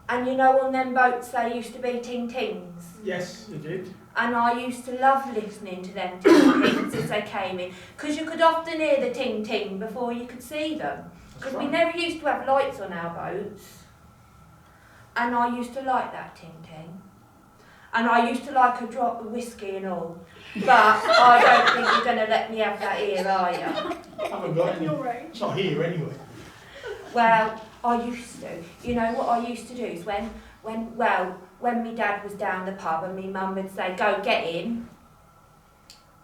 And you know, on them boats they used to be ting tings. Yes, you did. And I used to love listening to them ting tings as they came in. Because you could often hear the ting ting before you could see them. Because we never used to have lights on our boats. And I used to like that ting ting. And I used to like a drop of whiskey and all. But I don't think you're going to let me have that here, are you? I haven't got any. It's not here anyway. Well, I used to. You know what I used to do is when my dad was down the pub and my mum would say, go get in,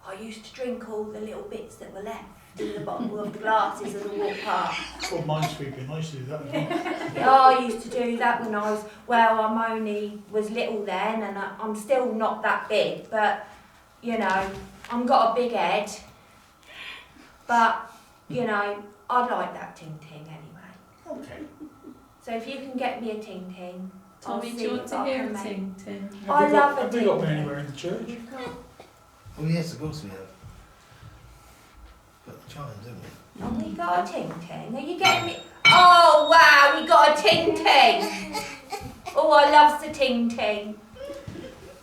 I used to drink all the little bits that were left in the bottom of the glasses as I walked past. It's called minesweeping. I used to do that as well. Yeah, I used to do that when I was, I'm only was little then, and I'm still not that big, but, you know, I've got a big head, but, you know, I'd like that ting ting anyway. Okay. So if you can get me a ting ting, Tommy, do you want to hear a ting ting? I love a Have we got one ting-ting. anywhere in the church? You've got, Oh yes, of course we have. Got the chimes, haven't we? oh, we got a ting ting. Are you getting me? Oh wow, we got a ting ting. Oh, I love the ting ting.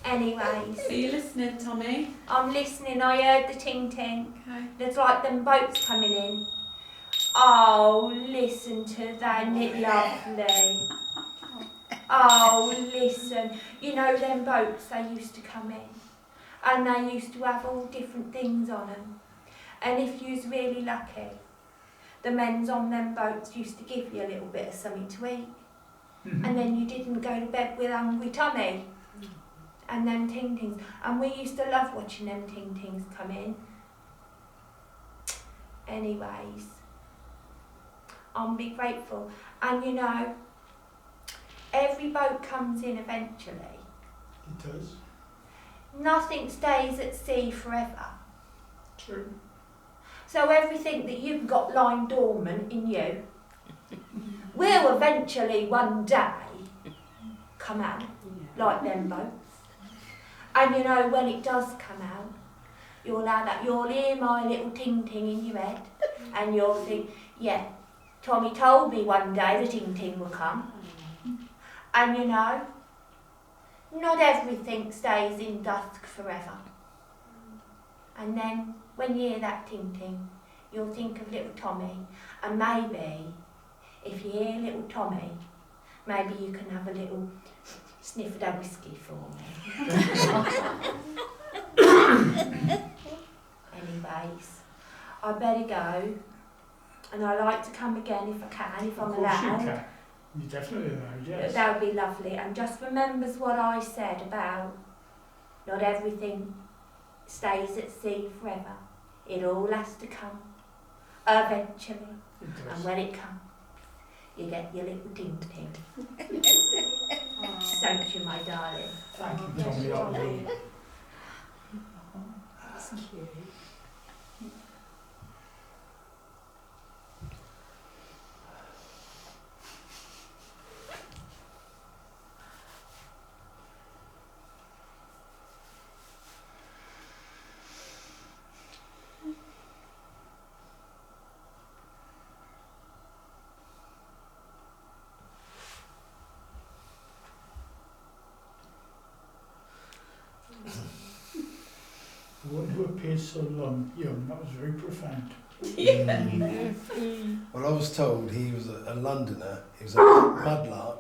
Anyways, Are you listening, Tommy? I'm listening. I heard the ting ting. Okay. There's like them boats coming in. Oh, listen to that, isn't it lovely? Oh, listen. You know them boats, they used to come in. And they used to have all different things on them. And if you was really lucky, the men's on them boats used to give you a little bit of something to eat. And then you didn't go to bed with hungry tummy. And them ting tings. And we used to love watching them ting tings come in. Anyways, I'm be grateful. And you know, every boat comes in eventually. It does. Nothing stays at sea forever. True. So everything that you've got lying dormant in you will eventually one day come out, like them boats. And you know, when it does come out, you'll hear my little ting ting in your head, and you'll think, yeah, Tommy told me one day the ting ting will come. And you know, not everything stays in dusk forever. And then, when you hear that ting ting, you'll think of little Tommy, and maybe, if you hear little Tommy, maybe you can have a little sniff of that whiskey for me. Anyways, I better go, and I like to come again if I can, if I'm Of course you allowed. can. You definitely allowed, yes. That would be lovely, and just remembers what I said about not everything stays at sea forever. It all has to come eventually, It and does. when it comes, you get your little ting ting. Thank you, my darling. Thank you, Tommy. That was lovely. That's cute. appears so young. That was very profound. Well, I was told he was a Londoner. He was a mudlark,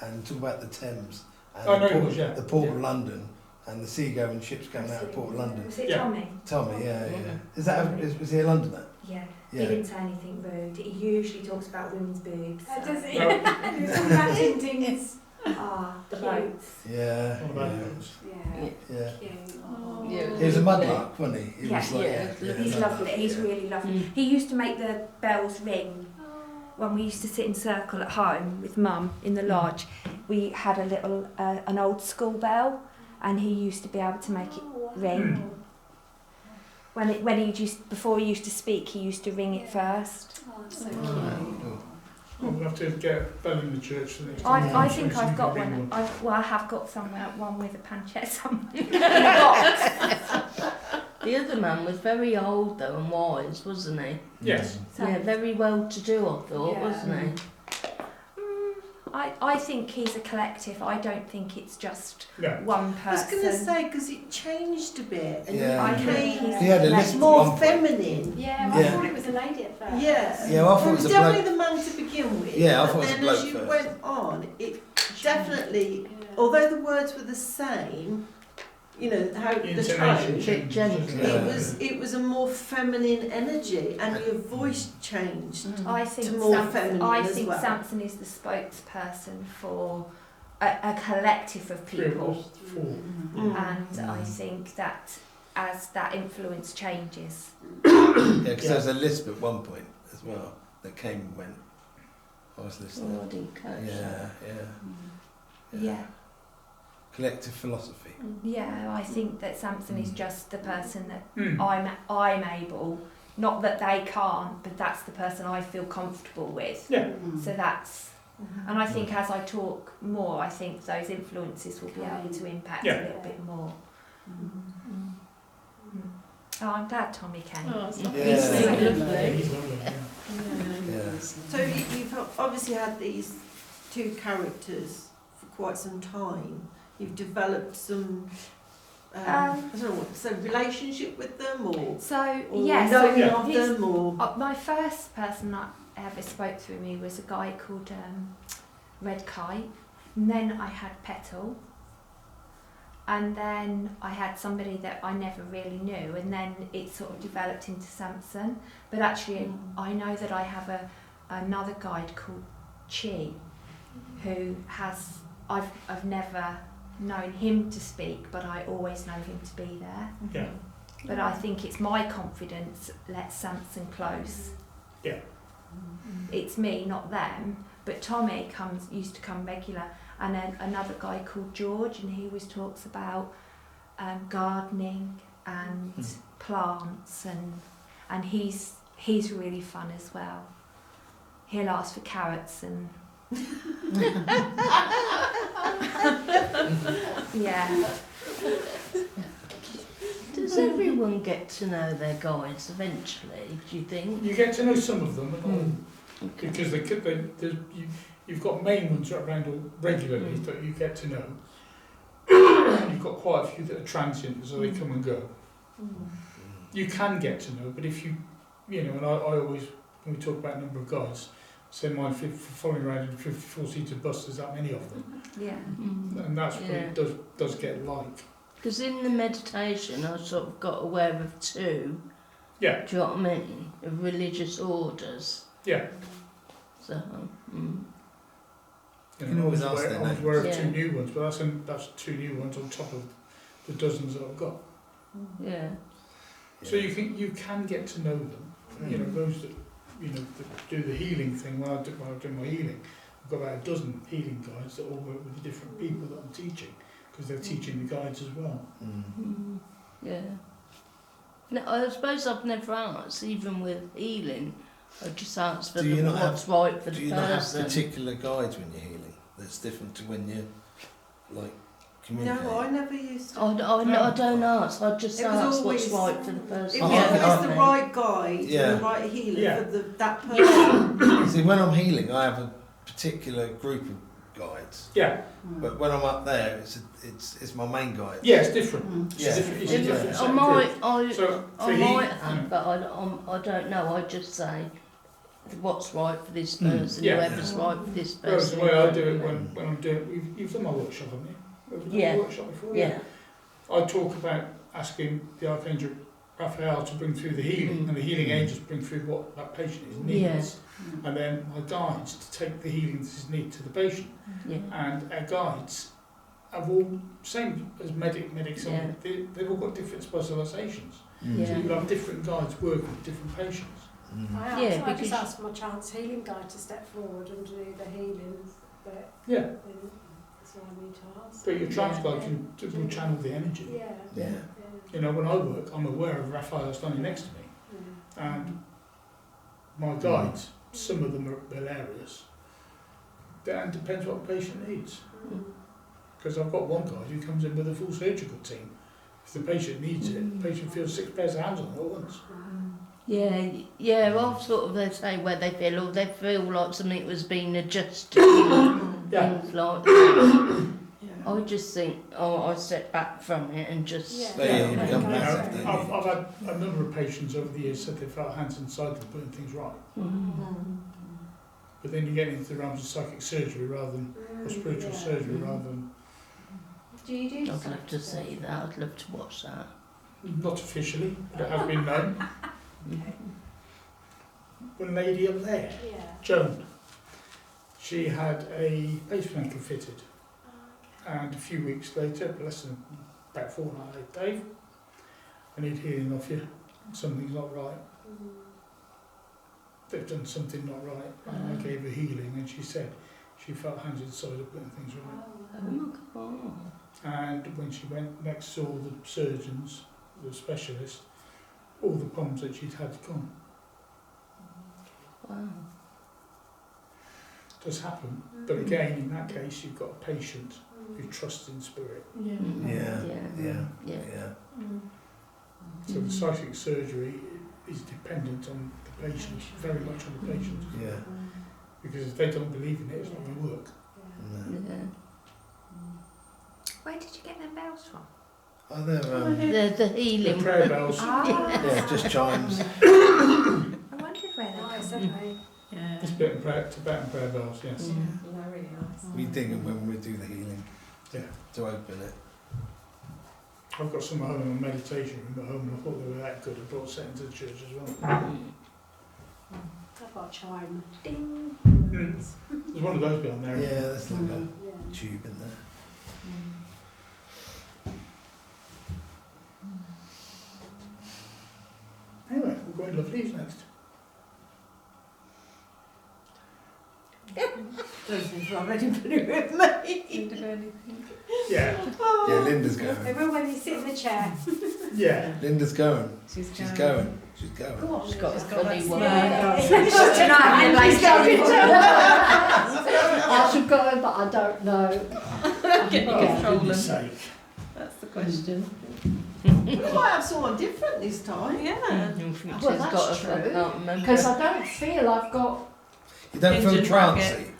and talk about the Thames and I know he was, yeah. the Port of London and the seagoing ships coming out of Port of London. Was it Yeah. Tommy? Tommy, yeah. Is that was he a Londoner? Yeah. Yeah. He didn't say anything rude. He usually talks about women's boobs. Does he? No. He was talking about ding-dings. The boats. Yeah. All about Yeah. those. Yeah. Yeah. Cute. Oh. Yeah. He was a mudlark, wasn't he? He Yeah. was like, He's mudlark, lovely. He's yeah. really lovely. He used to make the bells ring. When we used to sit in circle at home with Mum in the lodge, we had a little an old school bell, and he used to be able to make it ring. When he before he used to speak, he used to ring it first. Oh, so Oh, cute. cool. Well, we'll have to get a bell in the church for the next time. I think So you I've got can one. ring I have got somewhere one with a pancetta somewhere in a box. The other man was very old though and wise, wasn't he? Yes. So, Yeah, very well to do, I thought, Yeah. wasn't he? I think he's a collective. I don't think it's just No. one I was person. going to say, because it changed a bit, and Yeah. I it think became he's He had a a list at more one point. feminine. Yeah, I Yeah. thought it was a lady at first. Yeah. Yeah, well, I thought it was a definitely bloke. the man to begin with. Yeah, I but thought it was a then bloke as you first. went on, it definitely, Yeah. although the words were the same, you know, how the Intonation tone, changes, gentle. doesn't Yeah. it was a more feminine energy, and your voice changed. I think to more Samson, feminine I as think well. Samson is the spokesperson for a collective of Three of people, us, four. Mm. and I think that as that influence changes, Yeah, because there was a lisp at one point as well that came and went. I was listening. Bloody coach. yeah, Collective philosophy. yeah, I think that Samson is just the person that Mm. I'm able. Not that they can't, but that's the person I feel comfortable with. Yeah. So that's, and I think as I talk more, I think those influences will be able to impact Yeah. a little bit more. Oh, I'm glad Tommy came. Oh, it's Yeah. lovely. He's so Yeah, lovely. he's lovely, yeah. Yeah. So you've obviously had these two characters for quite some time. You've developed some, I don't know what, so relationship with them, or Yeah, knowing Yeah. of his- them, or my first person that ever spoke through me was a guy called Red Kite, and then I had Petal, and then I had somebody that I never really knew, and then it sort of developed into Samson. But actually, I know that I have another guide called Chi, who has I've never known him to speak, but I always know him to be there. Yeah. But I think it's my confidence lets Samson close. Yeah. It's me, not them. But Tommy used to come regular, and then another guy called George, and he always talks about gardening and plants, and he's really fun as well. He'll ask for carrots and yeah. Does everyone get to know their guides eventually, do you think? You get to know some of them, Okay. because you've got main ones that are around regularly that you get to know. You've got quite a few that are transient, so they come and go. You can get to know, but if you know, and I always, when we talk about number of guys, say mine following around in a 54-seater bus, there's that many of them. Yeah. And that's what it does get like. Because in the meditation I sort of got aware of two, Yeah, do you know what I mean? Of religious orders. yeah. So, You can always ask I their was names. aware of Yeah. two new ones, but that's two new ones on top of the dozens that I've got. yeah. So you can get to know them. You know, those that that do the healing thing. When I do my healing, I've got about a dozen healing guides that all work with the different people that I'm teaching, because they're teaching the guides as well. Yeah. No, I suppose I've never asked, even with healing, I just asked for Do you not what's right for Do the you not have person. particular guides when you're healing? That's different to when you communicate. no, I never used to. I don't ask, I just It was ask always- what's right for the person. It was Oh, always okay. the right guide Yeah. and the right healer Yeah. for that person. See, when I'm healing, I have a particular group of guides. Yeah, But when I'm up there, it's my main guide. yeah, it's different. Yeah. It's a different set I of might, groups. So I he- might have, but I don't know. I just say what's right for this person, Yeah. whoever's right for this Well, it's person. the way I do it when I'm doing. You've done my workshop, haven't you? Have you done Yeah. my workshop before? Yeah. I talk about asking the Archangel Raphael to bring through the healing, and the healing angels bring through what that patient needs, and then my guides to take the healing that is needed to the patient. Yeah. And our guides have all, same as medics, Yeah. they've all got different specialisations. Mm. So Yeah. you'll have different guides work with different patients. Mm. Yeah, I because- just asked my chance healing guide to step forward and do the healing, but Yeah, that's all I need to ask. but your trance guide will channel the energy. Yeah. Yeah. You know, when I work, I'm aware of Raphael standing next to me, and my guides, some of them are hilarious. That depends what the patient needs. Because I've got one guy who comes in with a full surgical team. If the patient needs it, the patient feels 6 pairs of hands on it at once. Yeah, I've sort of, they say where they feel, or they feel like something was being adjusted, things like that. I just think, I step back from it and just... Yeah, you Yeah. become You know, passive, don't you? I've had a number of patients over the years said they felt hands inside them putting things right. But then you get into the realms of psychic surgery rather than, or spiritual surgery rather than, Do you do I'd love to see that, I'd love to watch that. not officially, but it has been known. One lady up there, Yeah. Joan, she had a pacemaker fitted, and a few weeks later, less than about 4 nights later, Dave, I need healing off you, something's not right. They've done something not right, and I gave her healing, and she said she felt hands inside her putting things right. Oh my God. And when she went next saw the surgeons, the specialist, all the problems that she'd had gone. Wow. It does happen, but again, in that case, you've got a patient who trusts in spirit. Yeah. Yeah. Yeah. So the psychic surgery is dependent on the patient, very much on the patient. Yeah. Because if they don't believe in it, it's not going to work. No. Yeah. Where did you get them bells from? Oh, they're, The The healing. prayer bells. yeah, just chimes. I wondered where they Nice, come haven't they? Yeah. It's Tibetan prayer bells, yes. They're really nice. We dig them when we do the healing. Yeah. To open it. I've got some at home in my meditation room at home, and I thought they were that good. I brought set into the church as well. I've got a chime. Ding. There's one of those down there. Yeah, there's like a Yeah. tube in there. Anyway, we're going lovelies next. Those are already pretty with me. Didn't do anything. Yeah, Yeah, Linda's going. Remember when you sit in the chair? yeah. Linda's going. She's She's going. going. She's going. Go on, She's got a Linda. funny She's one. I should go, but I don't know. Get Oh, your for control goodness them. sake. That's the question. We might have someone different this time. Yeah. Well, that's got true, I can't remember. Because I don't feel I've got. You don't feel Engine bracket. trancy.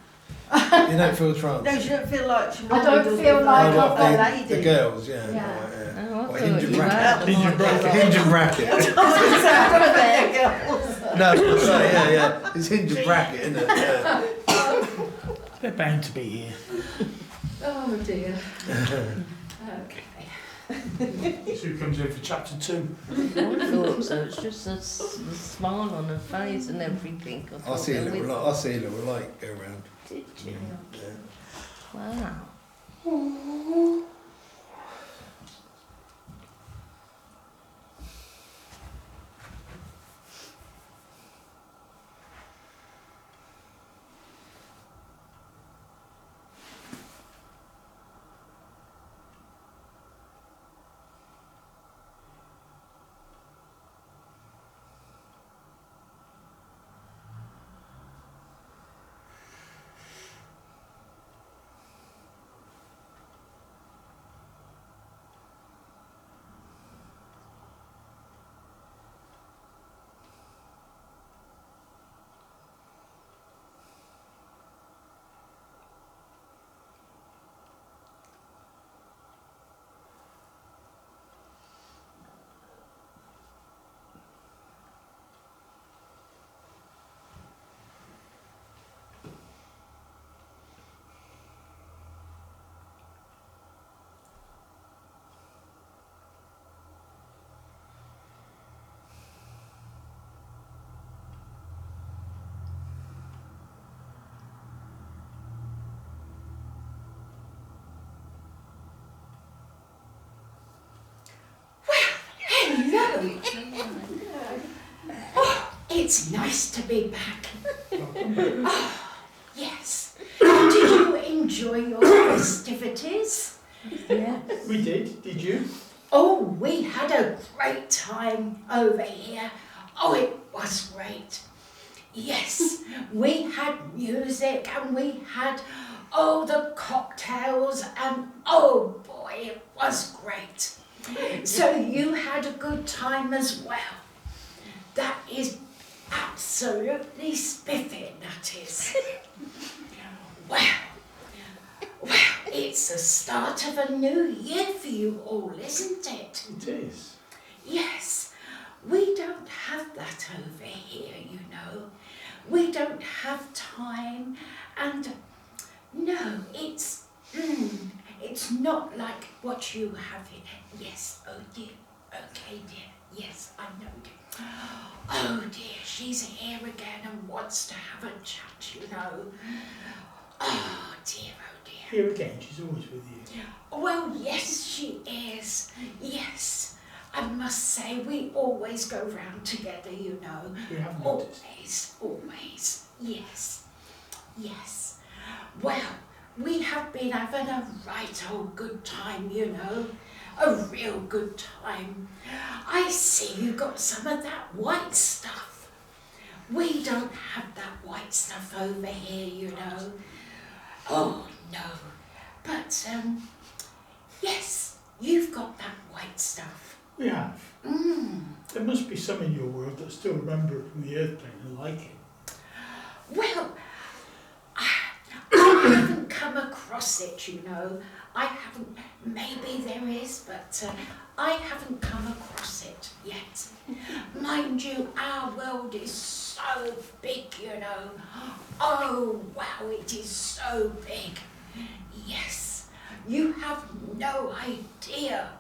You don't feel trancy. No, she don't feel like she I normally don't does feel with like a I've got lady. The girls, yeah. Yeah. Right, yeah. Oh, I What, thought hinge and you bracket? had. Hinge and bracket. Hinge and bracket. No, sorry, yeah. It's hinge and bracket, isn't it? Yeah. They're bound to be here. Oh dear. Okay. Sue comes in for chapter 2. I thought so. It's just the smile on her face and everything. I I'll thought see a there little, was- I'll see a little light go round. Did you? Yeah. Wow. It's nice to be back. Yes. Did you enjoy your festivities? Yeah. We did. Did you? Oh, we had a great time over here. Oh, it was great. Yes, we had music and we had, the cocktails and, oh boy, it was great. So you had a good time as well. That is absolutely spiffing, that is. Well, it's the start of a new year for you all, isn't it? It is. Yes, we don't have that over here, you know. We don't have time, and no, it's not like what you have here. Yes, oh dear, okay dear, yes, I know dear. Oh dear, she's here again and wants to have a chat, you know. Oh dear, oh dear. Here again, she's always with you. Well, yes, she is. Yes, I must say we always go round together, you know. We have noticed. Always. Yes, yes. Well, we have been having a right old good time, you know. A real good time. I see you got some of that white stuff. We don't have that white stuff over here, you know. Oh, no. But, yes, you've got that white stuff. We have. There must be some in your world that still remember it from the airplane and like it. Well, I haven't come across it, you know. I haven't, maybe there is, but I haven't come across it yet. Mind you, our world is so big, you know. Oh, wow, it is so big. Yes, you have no idea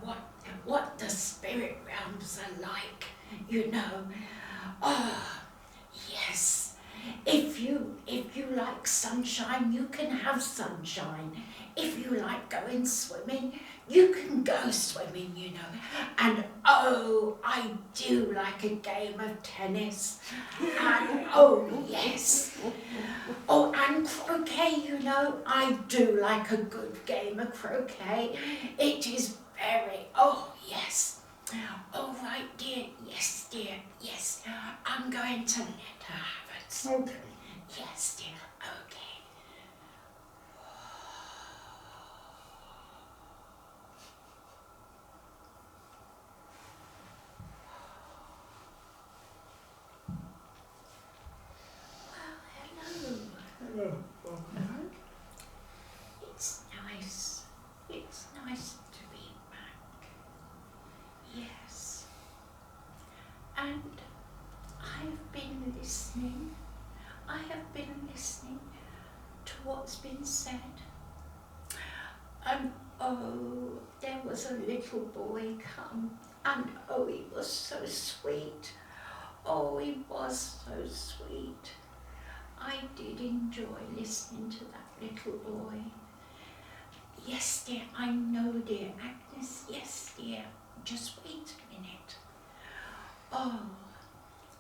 what the spirit realms are like, you know. Oh, yes. If you like sunshine, you can have sunshine. If you like going swimming, you can go swimming, you know. And oh, I do like a game of tennis. And oh, yes. Oh, and croquet, you know. I do like a good game of croquet. It is very, oh, yes. All right, dear. Yes, dear. Yes. I'm going to let her have it. Okay. Yes, dear. Okay. Well, hello. Hello. Welcome back. It's nice. It's nice to be back. Yes. And I've been listening. I have been listening to what's been said. And oh, there was a little boy come, and oh, he was so sweet. Oh, he was so sweet. I did enjoy listening to that little boy. Yes, dear, I know, dear. Agnes, yes, dear. Just wait a minute. Oh,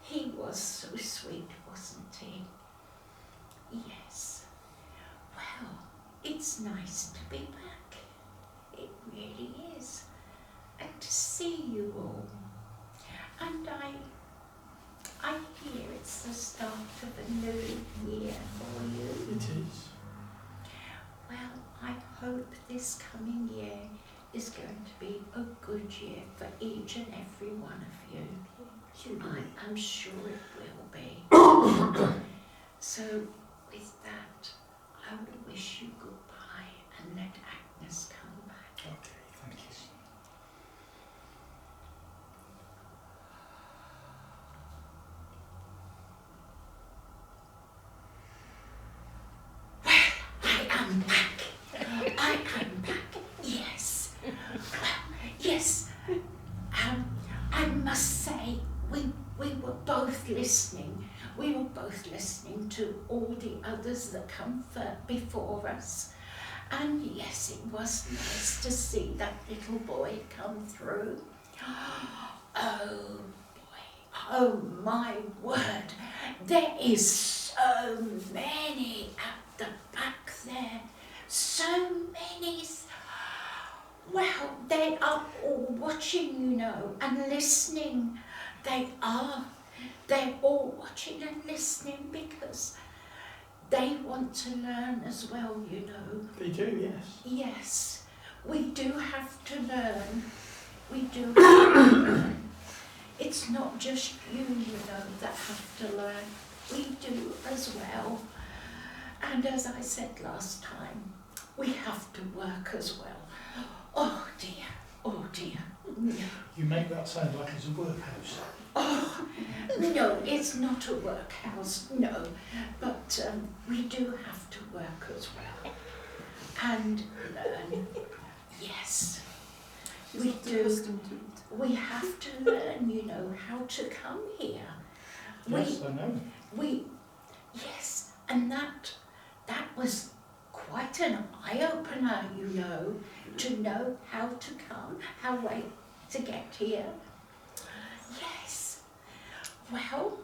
he was so sweet, wasn't he? Yes. Well, it's nice to be back. It really is. And to see you all. And I hear it's the start of a new year for you. It is. Well, I hope this coming year is going to be a good year for each and every one of you. I'm sure it will be. So, with that, I will wish you goodbye and let Agnes come back. Okay, thank you. I am back. I am back. Yes. Yes. I must say, we were both listening. We were both listening to all the others that come before us. And yes, it was nice to see that little boy come through. Oh boy, oh my word, there is so many at the back there, so many. Well, they are all watching, you know, and listening. They are. They're all watching and listening because they want to learn as well, you know. They do, yes. Yes, we do have to learn. We do have to learn. It's not just you know, that have to learn. We do as well. And as I said last time, we have to work as well. Oh dear, oh dear. You make that sound like it's a workhouse. Oh, no, it's not a workhouse, no. But we do have to work as well. And learn. Yes, we do. We have to learn, you know, how to come here. Yes, I know. Yes, and that was quite an eye-opener, you know how to come, how to get here. Yes. Well,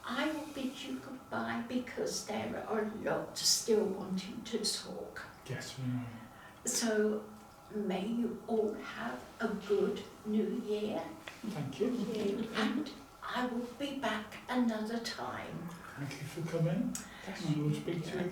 I will bid you goodbye because there are a lot still wanting to talk. Yes, we know. So may you all have a good new year. Thank you. And I will be back another time. Thank you for coming. And we'll speak to you. Okay.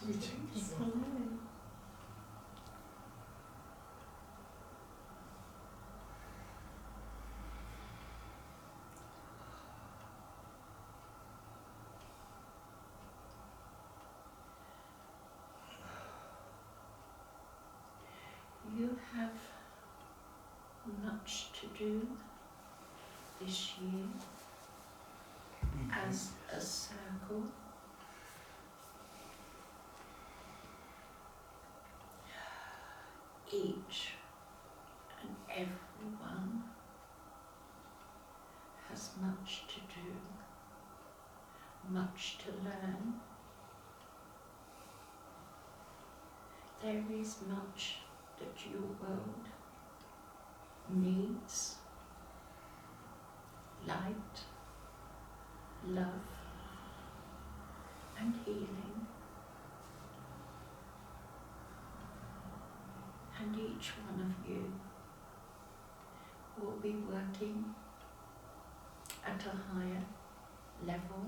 Greetings. You have much to do this year as a circle. Each and everyone has much to do, much to learn. There is much that your world needs: light, love, and healing. And each one of you will be working at a higher level.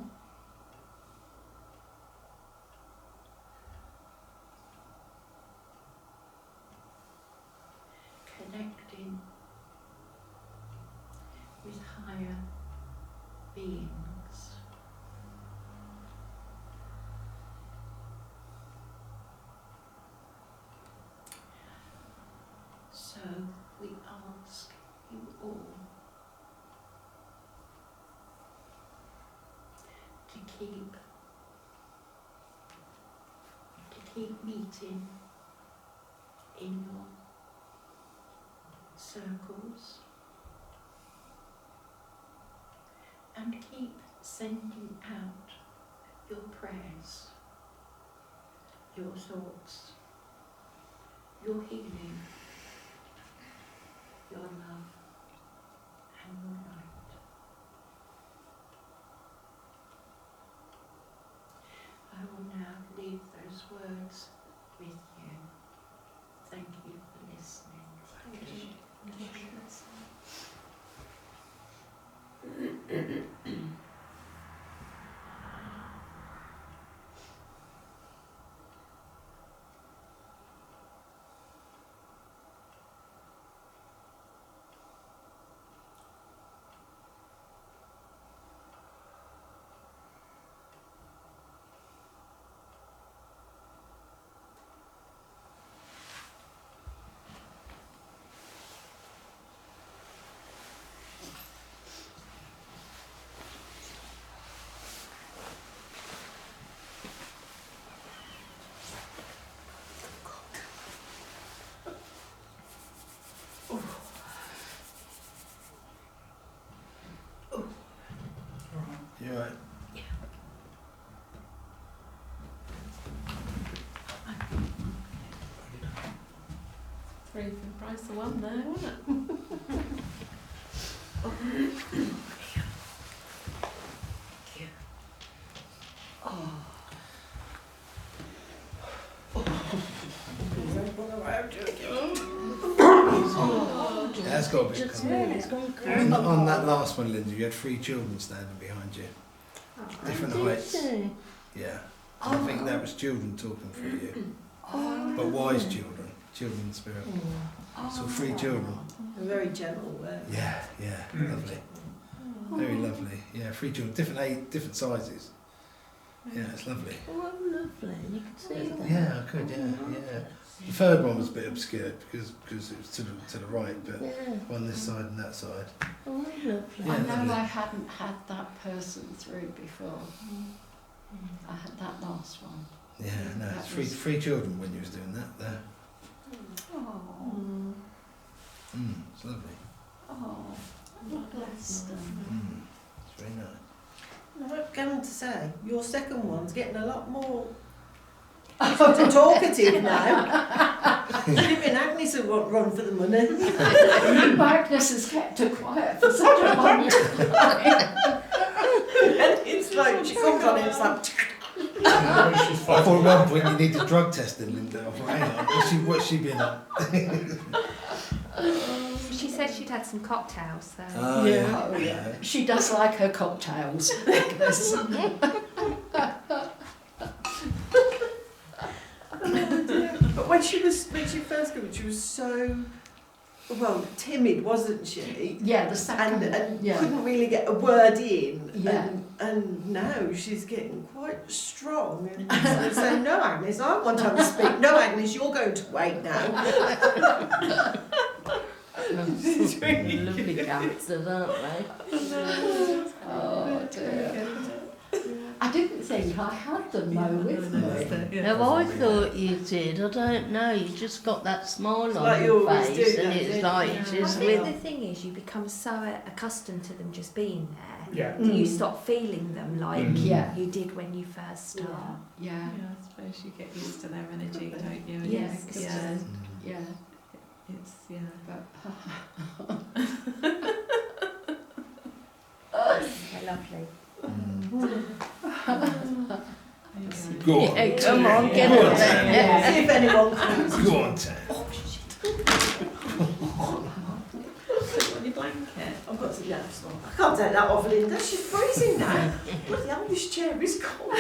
Connecting with higher beings. So we ask you all to keep meeting in your circles and keep sending out your prayers, your thoughts, your healing, your love and your light. I will now leave those words with you. Thank you for listening. Thank you. 3 for the price of 1 there, wasn't it? Yeah, that's got to be cool. On that last one, Linda, you had 3 children standing behind you. Different heights. Yeah. I think that was children talking through you. But wise children. Children in spirit. So 3 children. A very gentle word. Yeah, lovely. Very lovely. Yeah, 3 children, different sizes. Yeah, it's lovely. Oh, lovely. You can see that. Yeah, I could. Yeah. The third one was a bit obscured because it was to the right, but one this side and that side. Oh, lovely. Yeah, I know lovely. I hadn't had that person through before. I had that last one. Yeah, no, That it's was- 3 children when you was doing that there. Oh, It's lovely. bless them. It's very nice. I'm going to say, your second one's getting a lot more talkative now. Giving Agnes a run for the money. Magnus has kept her quiet for such a long time. And it's like, she comes on and it's like, She's I thought fighting. at one point you needed drug testing, Linda. I thought, hang on, what's she been on? She said she'd had some cocktails, so. Oh, Oh, yeah. She does like her cocktails, Agnes. but when she first came, she was so, well, timid, wasn't she? Yeah, the second. And yeah. couldn't really get a word in. Yeah. And now she's getting quite strong. And so, no, Agnes, I want her to speak. No, Agnes, you're going to wait now. Lovely characters, aren't they? Oh dear. I didn't think I had them though with me. No, I thought you did. I don't know. You just got that smile Like on you your always face, do, and don't it's you? like Yeah. I just think with. the thing is, you become so accustomed to them just being there, Yeah. that you stop feeling them like Yeah. you did when you first start. Yeah. Yeah, I suppose you get used to their energy, don't you? And Yes, you yeah. just- Yeah. It's, yeah. But They're lovely. Go on. Yeah, come on, get Go on, it Tania. there. See if anyone comes. Go on, Tan. Put on your blanket. I've got to, yeah, it's not- I can't take that off, Linda. She's freezing now. What the hell, this chair is cold.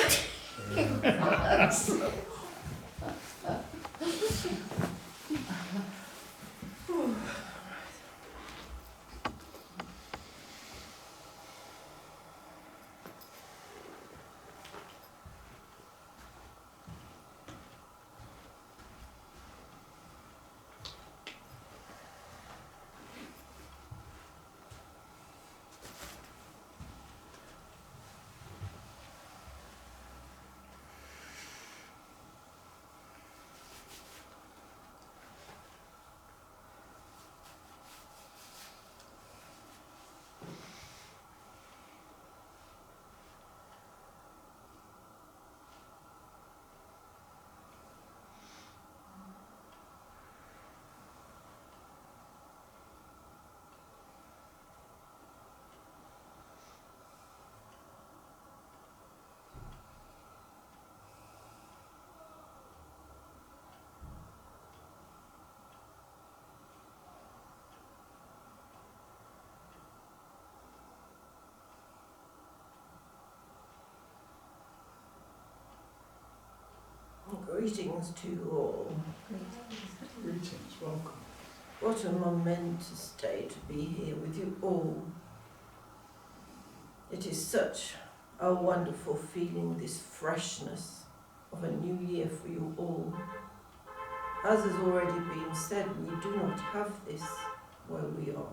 Greetings to you all. Greetings, welcome. What a momentous day to be here with you all. It is such a wonderful feeling, this freshness of a new year for you all. As has already been said, we do not have this where we are.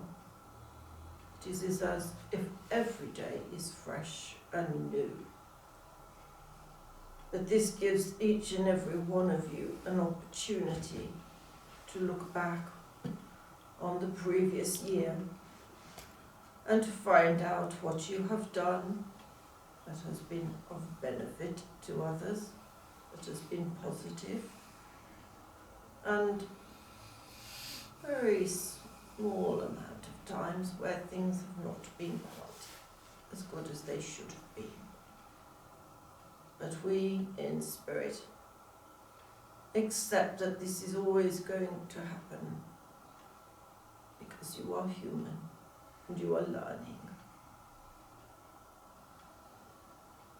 It is as if every day is fresh and new. But this gives each and every one of you an opportunity to look back on the previous year and to find out what you have done that has been of benefit to others, that has been positive, and very small amount of times where things have not been quite as good as they should have been. But we in spirit accept that this is always going to happen because you are human and you are learning.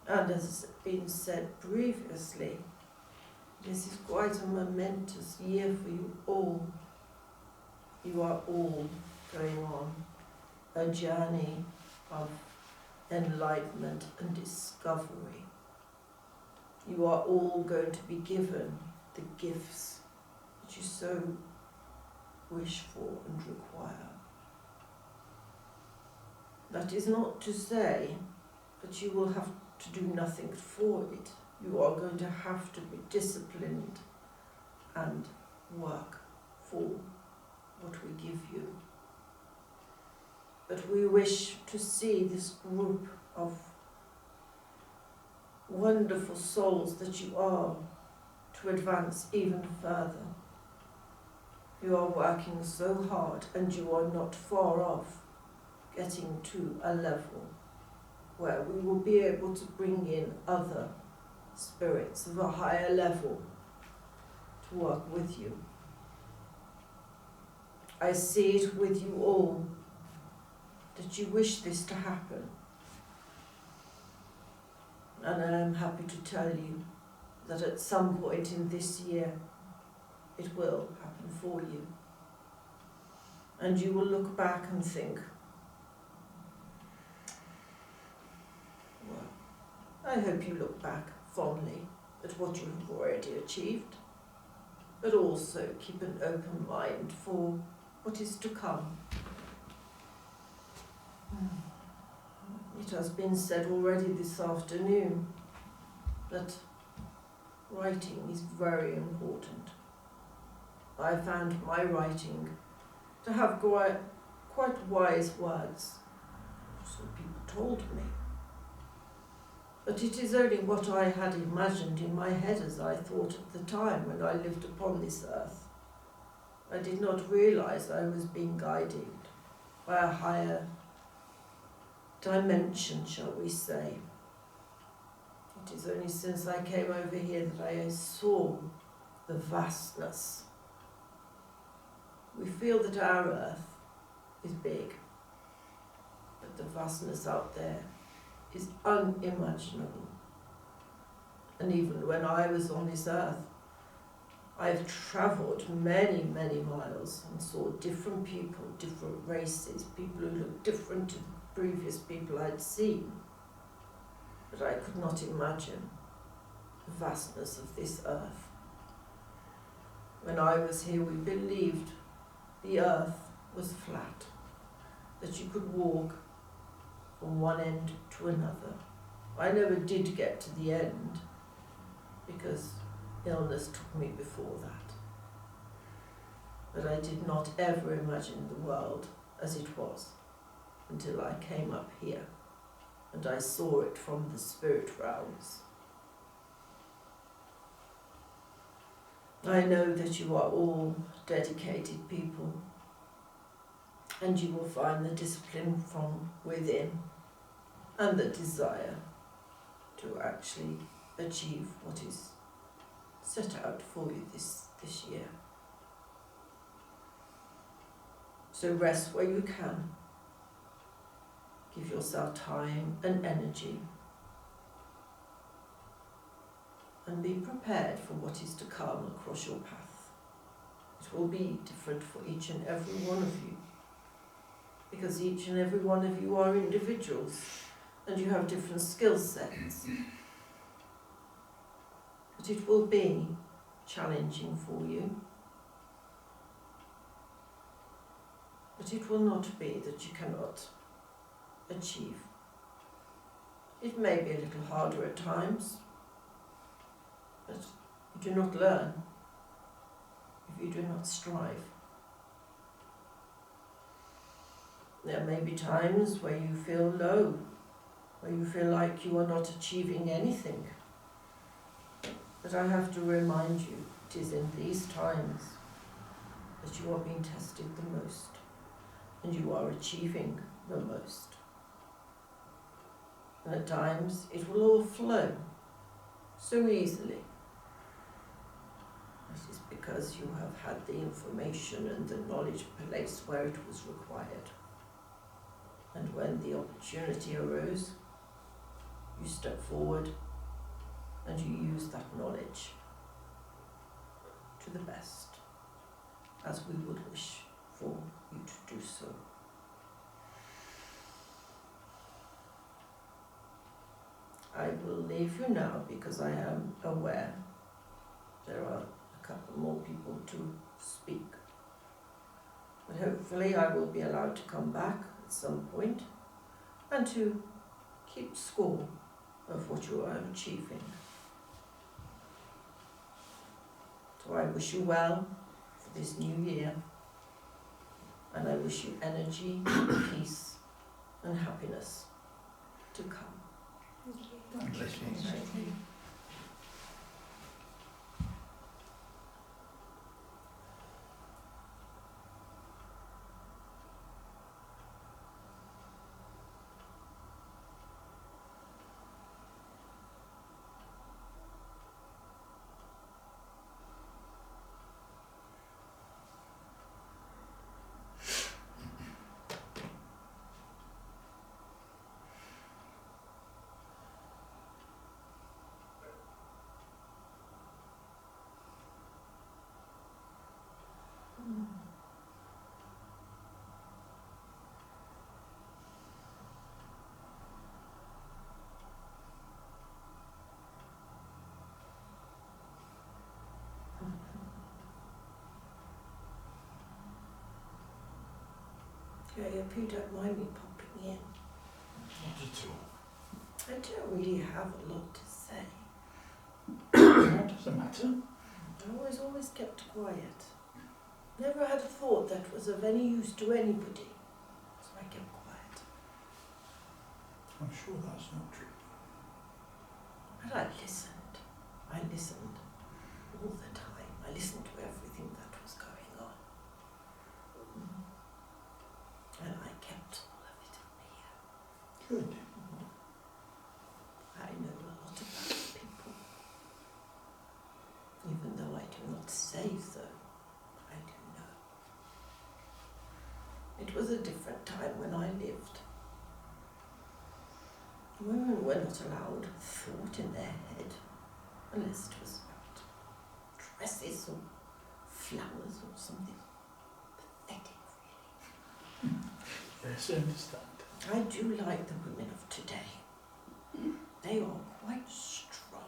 And as has been said previously, this is quite a momentous year for you all. You are all going on a journey of enlightenment and discovery. You are all going to be given the gifts that you so wish for and require. That is not to say that you will have to do nothing for it. You are going to have to be disciplined and work for what we give you. But we wish to see this group of wonderful souls that you are to advance even further. You are working so hard and you are not far off getting to a level where we will be able to bring in other spirits of a higher level to work with you. I see it with you all that you wish this to happen. And I am happy to tell you that at some point in this year it will happen for you. And you will look back and think, well, I hope you look back fondly at what you have already achieved, but also keep an open mind for what is to come. It has been said already this afternoon that writing is very important. I found my writing to have quite wise words, so people told me. But it is only what I had imagined in my head as I thought at the time when I lived upon this earth. I did not realize I was being guided by a higher dimension, shall we say. It is only since I came over here that I saw the vastness. We feel that our earth is big, but the vastness out there is unimaginable. And even when I was on this earth, I've travelled many, many miles and saw different people, different races, people who looked different to the previous people I'd seen. But I could not imagine the vastness of this earth. When I was here, we believed the earth was flat, that you could walk from one end to another. I never did get to the end because illness took me before that. But I did not ever imagine the world as it was until I came up here and I saw it from the spirit realms. I know that you are all dedicated people and you will find the discipline from within and the desire to actually achieve what is set out for you this year. So rest where you can. Give yourself time and energy. And be prepared for what is to come across your path. It will be different for each and every one of you. Because each and every one of you are individuals and you have different skill sets. But it will be challenging for you. But it will not be that you cannot achieve. It may be a little harder at times, but you do not learn if you do not strive. There may be times where you feel low, where you feel like you are not achieving anything. But I have to remind you, it is in these times that you are being tested the most and you are achieving the most. And at times it will all flow so easily. It is because you have had the information and the knowledge placed where it was required. And when the opportunity arose, you step forward and you use that knowledge to the best, as we would wish for you to do so. I will leave you now because I am aware there are a couple more people to speak. But hopefully I will be allowed to come back at some point and to keep score of what you are achieving. So I wish you well for this new year, and I wish you energy, peace and happiness to come. Thank you. Thank you. Yeah, if you don't mind me popping in. Not at all. I don't really have a lot to say. What does it matter? I always kept quiet. Never had a thought that was of any use to anybody, so I kept quiet. I'm sure that's not true. But I listened. I listened all the time. I listened to everything that was going on. And I kept all of it in here. Good. I know a lot about people. Even though I do not say so, I do know. It was a different time when I lived. Women were not allowed thought in their head unless it was about dresses or flowers or something pathetic, really. Yes, I understand. I do like the women of today. They are quite strong.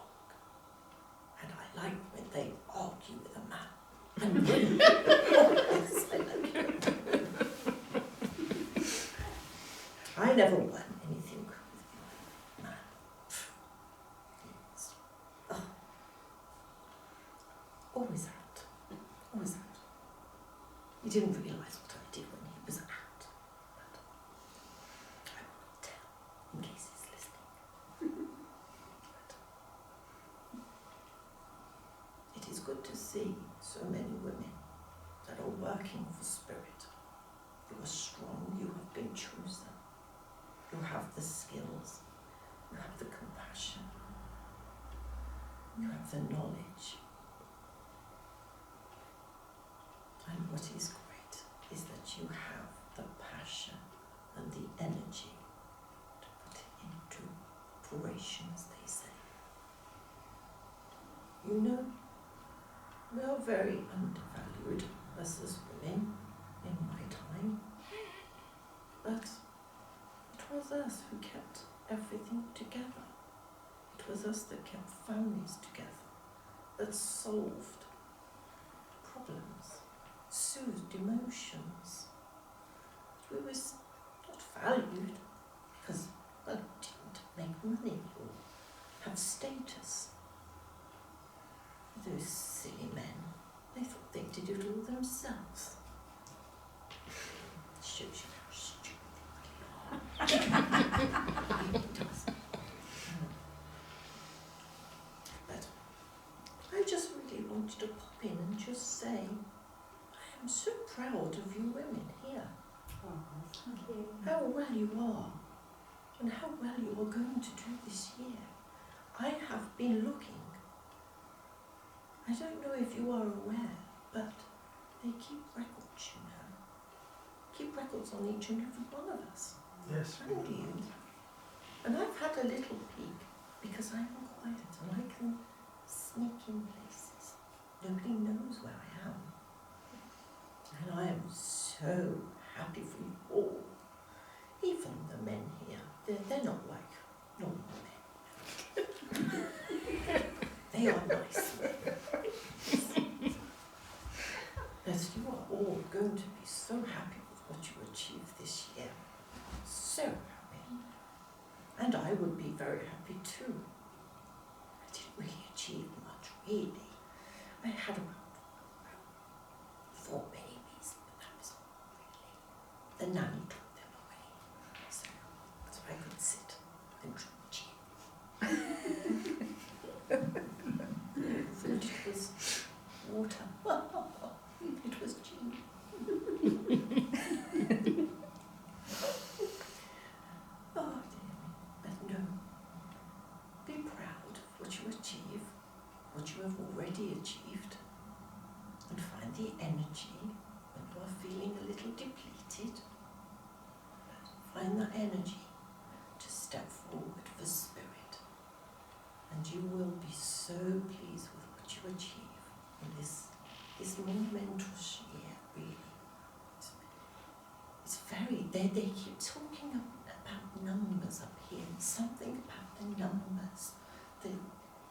And I like when they argue with a man. And women, yes, I like it. I never won anything with a man. It's, always out. Always out. He didn't realise what I did when he was out. But I will not tell in case he's listening. But it is good to see so many women that are working for spirit. You are strong, you have been chosen. You have the skills, you have the compassion, you have the knowledge. And what is great is that you have the passion and the energy to put it into operation, as they say. You know, we are very undervalued as women in my time, but it was us who kept everything together. It was us that kept families together, that solved problems, soothed emotions. We were not valued because we didn't make money or have status. Those silly men, they thought they did it all themselves. It shows you how stupid they really are. It does. But I just really wanted to pop in and just say, I am so proud of you women here. Oh, thank you. How well you are, and how well you are going to do this year. I have been looking. I don't know if you are aware, but they keep records, you know. Keep records on each and every one of us. Yes. And you. And I've had a little peek because I'm quiet and I can sneak in places. Nobody knows where I am. And I am so happy for you all. Even the men here, they're not like normal men. They are nice men. As you are all going to be so happy with what you achieved this year. So happy. And I would be very happy too. I didn't really achieve much, really. I had about 4 babies, but that was all really. The nanny took them away. So I could sit and drink gin. And it was water. It was gin. Oh dear me. But no. Be proud of what you achieve, what you have already achieved, and find the energy when you are feeling a little depleted. Find that energy to step forward for spirit, and you will be so pleased with what you achieve in this monumental year, really. It's very, they keep talking about numbers up here, something about the numbers.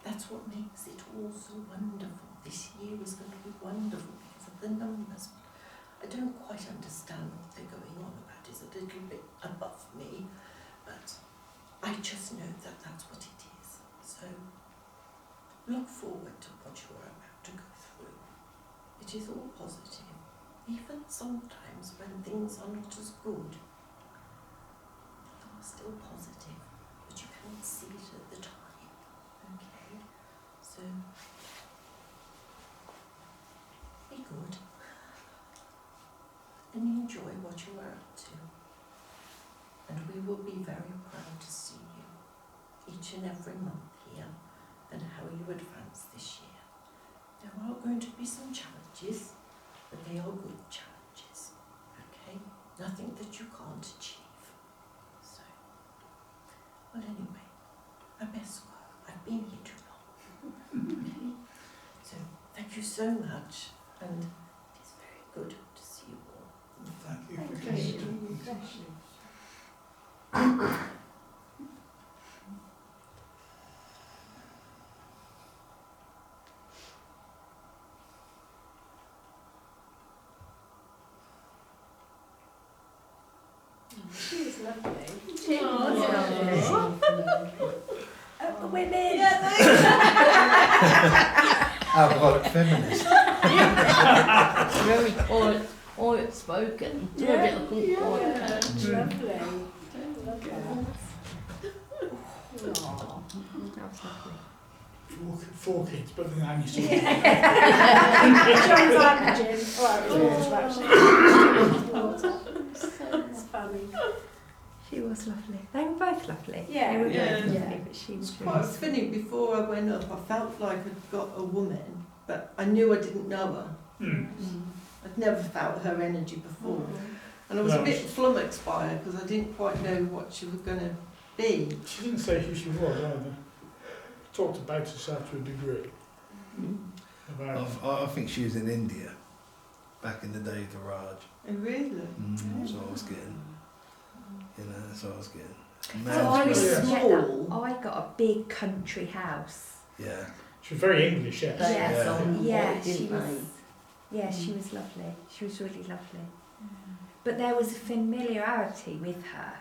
That's what makes it all so wonderful. This year is going to be wonderful because of the numbers. I don't quite understand what they're going on about. It's a little bit above me, but I just know that that's what it is. So look forward to what you are about to go through. It is all positive, even sometimes when things are not as good. They are still positive, but you can't see it at the time. Okay, so be good and enjoy what you are up to. And we will be very proud to see you each and every month here and how you advance this year. There are going to be some challenges, but they are good challenges. Okay? Nothing that you can't achieve. So, well anyway, I best go. I've been here too long. Okay? So, thank you so much, and it is very good to see you all. Thank you. Thank you. Bless you. She was lovely. She was lovely. Women! Alcoholic feminist. Very quiet spoken. Yeah, Lovely. lovely. Aw, that was lovely. 4 kids, but then I'm used to it. John's like the gym. Well, it was water, actually. It's funny. She was lovely. They were both lovely. Yeah. They were both Yeah. lovely, Yeah. but she was It's really quite sweet. funny, before I went up, I felt like I'd got a woman, but I knew I didn't know her. I'd never felt her energy before. And I was a No. bit flummoxed by her because I didn't quite know what she was going to be. She didn't say who she was either. Talked about herself to a degree. About I think she was in India back in the day with the Raj. Oh, really? That's what I was getting. You know, that's what I was getting. So Man's I really- Yeah. Small. I got a big country house. Yeah. she was very English, yes. They Yeah. was on Yeah, board, she didn't was. they? Yeah, she was lovely. She was really lovely. But there was a familiarity with her.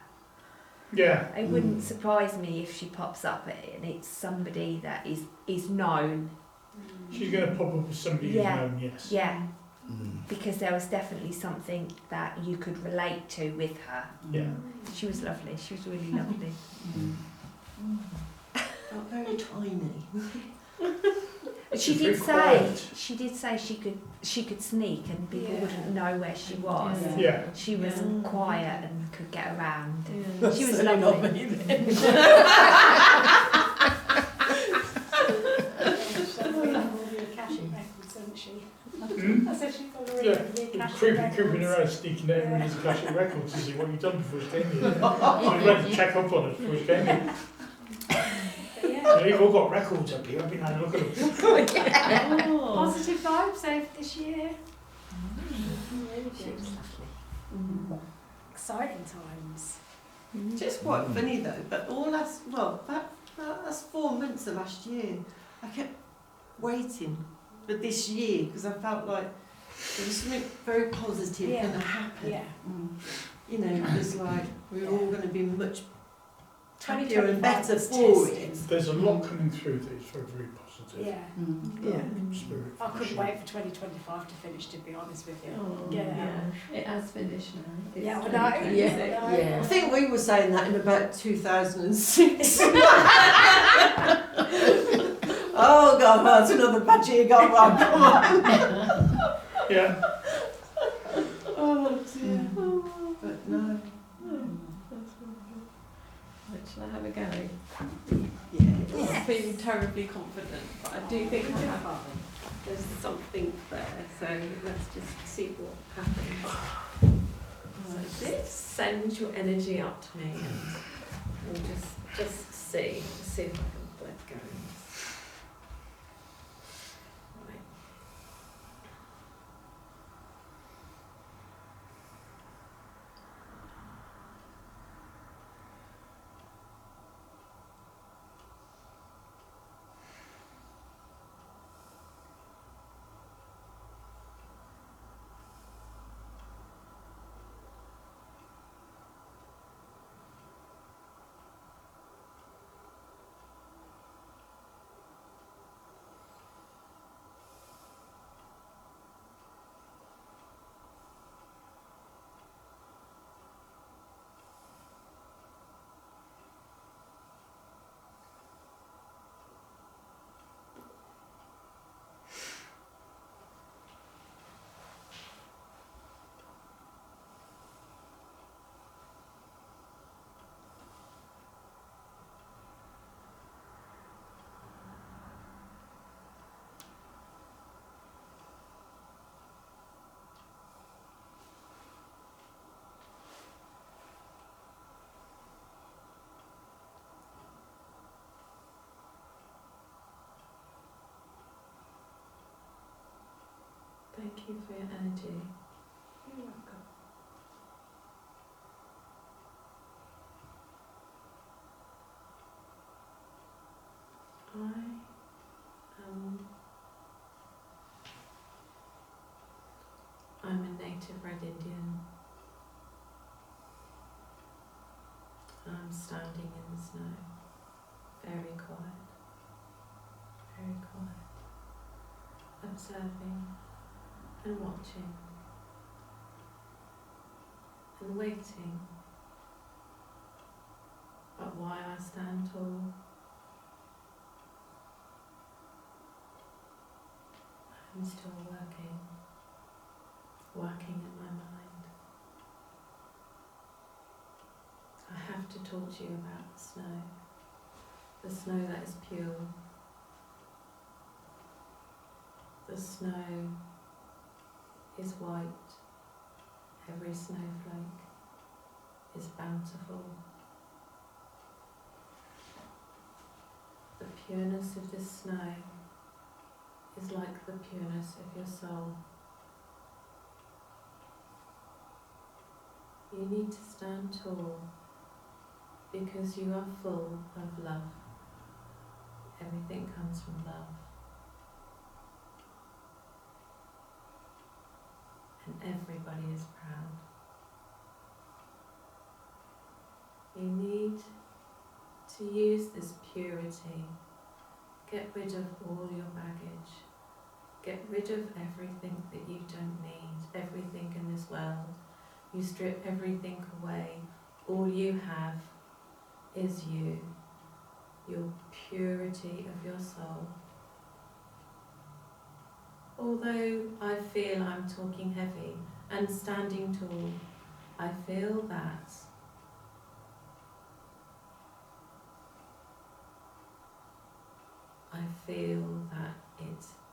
Yeah. It wouldn't surprise me if she pops up and it's somebody that is known. She's going to pop up as somebody Yeah. who's known, yes. Yeah, Mm. because there was definitely something that you could relate to with her. Yeah. She was lovely. She was really lovely. Felt very tiny. She She's did very say quiet. she could sneak and people Yeah. wouldn't know where she was. Yeah. Yeah. She was Yeah. quiet and could get around. Yeah. She was Certainly not lovely. me then. She's all the Akashic records, isn't she? Hmm? I said she's got all Yeah. the Akashic Creeping records. around, sneaking out with his Akashic records to see what you've done before she came here. She Oh, went to check up on it before she came here. But yeah, You've all got records up here. I've been having a look at them. Oh. positive vibes over this year. Really She good. was lovely. Mm. Exciting times. Just quite funny though, but that's 4 months of last year. I kept waiting for this year because I felt like there was something very positive Yeah. going to happen. Yeah. You know, it was like we were all going to be much happier and 2025 better was for tested. it. There's a lot coming through that is very, very positive. Yeah. Yeah. Spirit. I couldn't wait for 2025 to finish, to be honest with you. Oh, Get it yeah. out. It has finished now. It's Yeah, I know. 2026. I think we were saying that in about 2006. Oh God, that's another bad year gone wrong. Come on. Yeah. Oh dear. But no. That's really good. Right, shall I have a go? Yeah. I'm feeling terribly confident, but I do think I have. There's something there, so let's just see what happens. So just send your energy up to me, and we'll just see if I can let go. Right. Thank you for your energy. You're welcome. I'm a native Red Indian. I'm standing in the snow, very quiet, observing and watching and waiting. But why I stand tall? I'm still working in my mind. I have to talk to you about the snow that is pure, the snow is white, every snowflake is bountiful. The pureness of this snow is like the pureness of your soul. You need to stand tall because you are full of love. Everything comes from love. And everybody is proud. You need to use this purity. Get rid of all your baggage. Get rid of everything that you don't need, everything in this world. You strip everything away. All you have is you, your purity of your soul. although I feel I'm talking heavy and standing tall, I feel that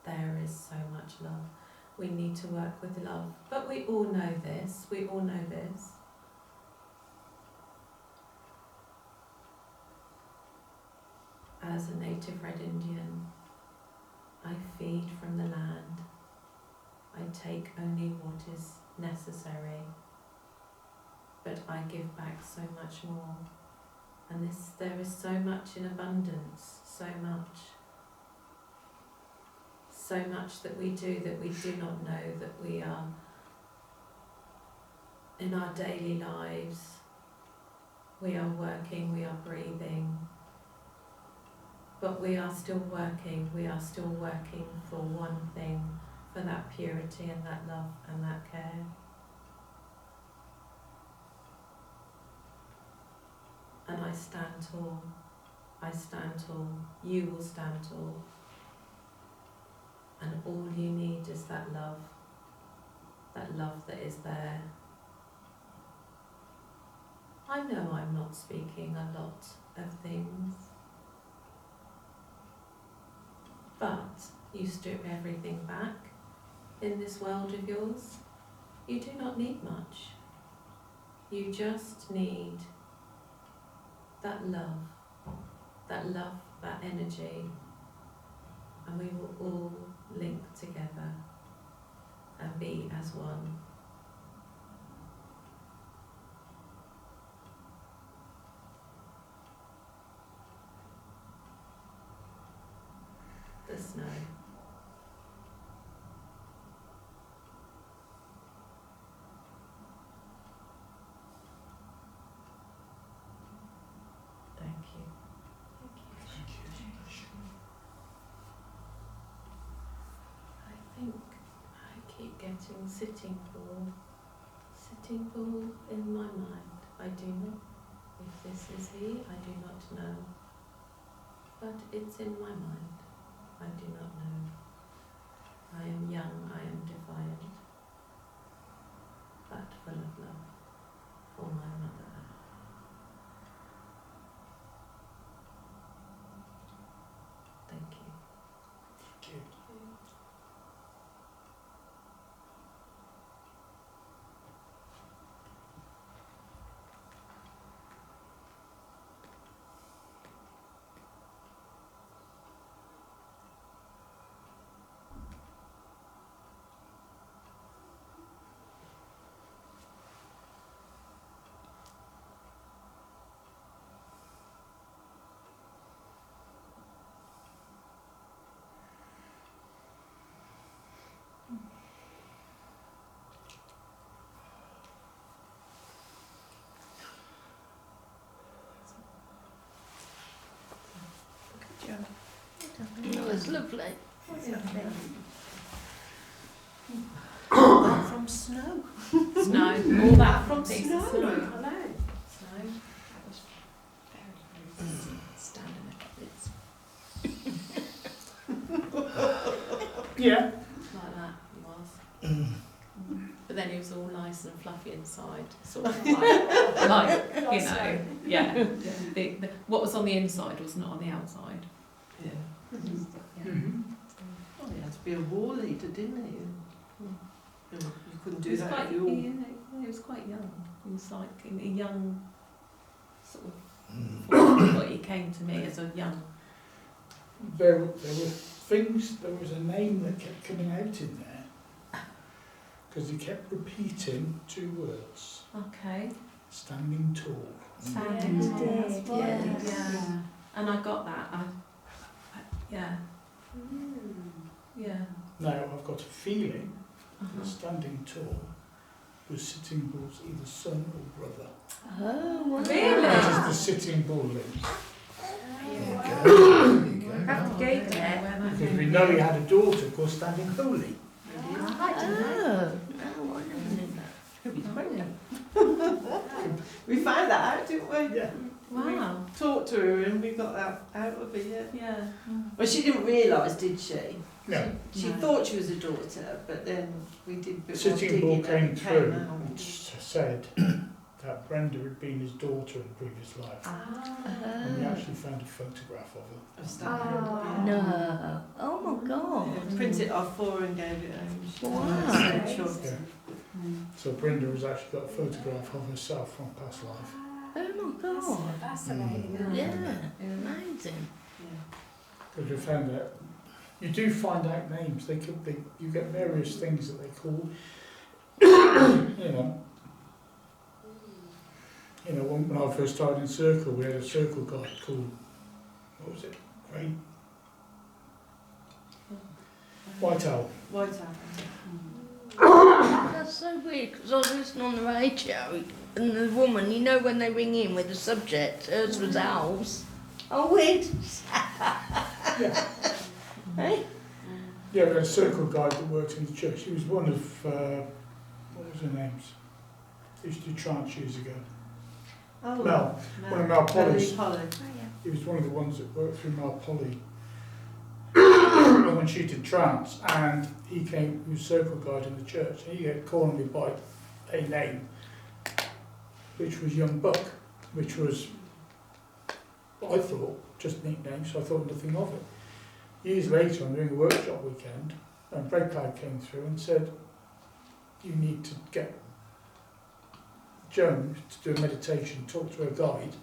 there is so much love. We need to work with love. But we all know this. We all know this. As a native Red Indian, I feed from the land. I take only what is necessary. But I give back so much more. And there is so much in abundance, so much. So much that we do not know that we are in our daily lives. We are working, we are breathing, but we are still working for one thing, for that purity and that love and that care. And I stand tall, you will stand tall. And all you need is that love that is there. I know I'm not speaking a lot of things, but you strip everything back in this world of yours. You do not need much. You just need that love, that energy, and we will all link together and be as one. The snow. Thank you. I think I keep getting sitting bull in my mind. I do not, if this is he, I do not know. But it's in my mind. I do not know. I am young, I am defiant, but full of love for my mother. Thank you. Thank you. That was lovely. That from snow. Snow, all that From piece snow. of snow. I know. Snow. That was very standing at Yeah. Like that he was. But then he was all nice and fluffy inside, sort of like you know, yeah. What was on the inside was not on the outside. Yeah. Yeah. Mm-hmm. Oh, he had to be a war leader, didn't he? You couldn't He do was that quite, at your... he was quite young. He was like a young sort of. What he came to me as a young. There were things, there was a name that kept coming out in there because he kept repeating two words. Okay. Standing tall. Standing Yeah, tall. he did, Yeah. yes. And I got that. Yeah. Yeah. Now I've got a feeling Uh-huh. that standing tall was Sitting Bull's either son or brother. Oh, wow. Really? That is the Sitting Bull link. There you go. Have to Google it. Because we know he had a daughter called Standing Holy. Oh, We found that out, didn't we? Yeah. Wow. We talked to her and we got that out of it, yeah. Yeah. Well, she didn't realise, did she? No. She thought she was a daughter, but then we did a bit more Sitting digging Bull and came it through out. and said that Brenda had been his daughter in a previous life. And we actually found a photograph of her. Of Stanley, No. Oh my God. Yeah, printed it off for her and gave it home. Wow. Sure. So Brenda has actually got a photograph of herself from past life. Oh my God. Fascinating. Yeah. Amazing. Because we found out, you do find out names. You get various things that they call. When I first started in Circle, we had a Circle guide called, what was it? White Owl. White Owl. That's so weird because I was listening on the radio and the woman, you know, when they ring in with the subject, hers was owls. Oh, weird. Yeah. Hey? Yeah, we had a Circle guide that worked in the church. He was one of, what was her names? He used to do trance years ago. Oh, Mel. One of Mel Polly's. Polly. He was one of the ones that worked through Mel Polly when she did trance, and he was Circle guide in the church. And he kept calling me by a name, which was Young Buck, which was, I thought, just a neat name, so I thought nothing of it. Years later, I'm doing a workshop weekend, and Brad Cloud came through and said, you need to get Joan to do a meditation, talk to her guide,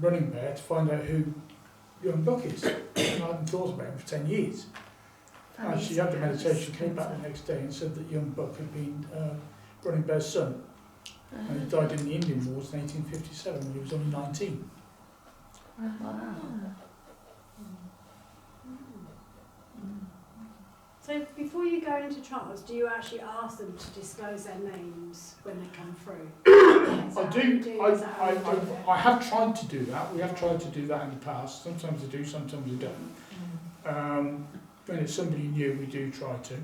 running bear, to find out who Young Buck is. And I hadn't thought about him for 10 years. And she had the meditation, came back the next day and said that Young Buck had been Running Bear's son. And he died in the Indian Wars in 1857 when he was only 19. Wow. So before you go into trance, do you actually ask them to disclose their names when they come through? I do. I have tried to do that. We have tried to do that in the past. Sometimes I do, sometimes I don't. When it's somebody new, we do try to.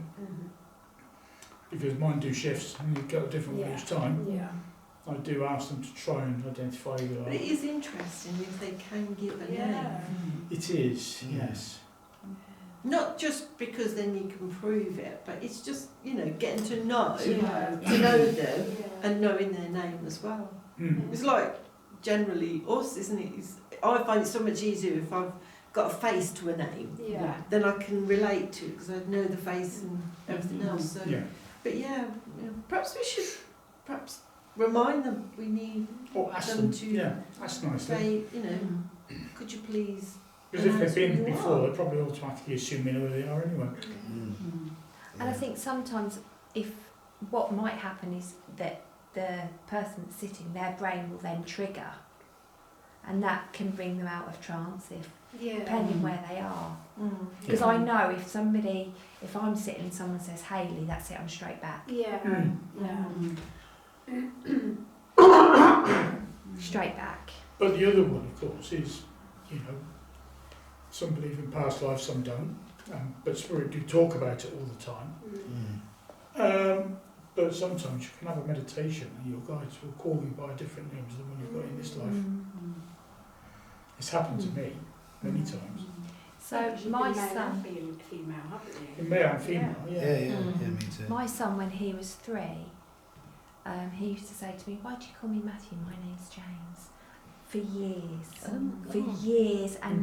Because mine do shifts and you go a different way each time. Yeah. I do ask them to try and identify who they But are. it is interesting if they can give a name. It is, yes. Not just because then you can prove it, but it's just, getting to know, Yeah. to know them and knowing their name as well. Mm. It's like generally us, isn't it? I find it so much easier if I've got a face to a name. Yeah. Then I can relate to it because I know the face and everything else. So, Yeah. but perhaps we should remind them we need Or ask them them. to Yeah, that's nice. say, could you please? Because if they've been who you before, are. they're probably automatically assuming who they are anyway. And I think sometimes what might happen is that the person that's sitting, their brain will then trigger, and that can bring them out of trance depending where they are. Because I know if I'm sitting and someone says Hayley, that's it, I'm straight back. Yeah. Straight back. But the other one, of course, is, some believe in past life, some don't. But Spirit do talk about it all the time. But sometimes you can have a meditation and your guides will call you by different names than the one you've got in this life. It's happened to me many times. So my son, female, haven't you? In male and female, Yeah, me too. my son, when he was 3, he used to say to me, "Why do you call me Matthew? My name's James." For years and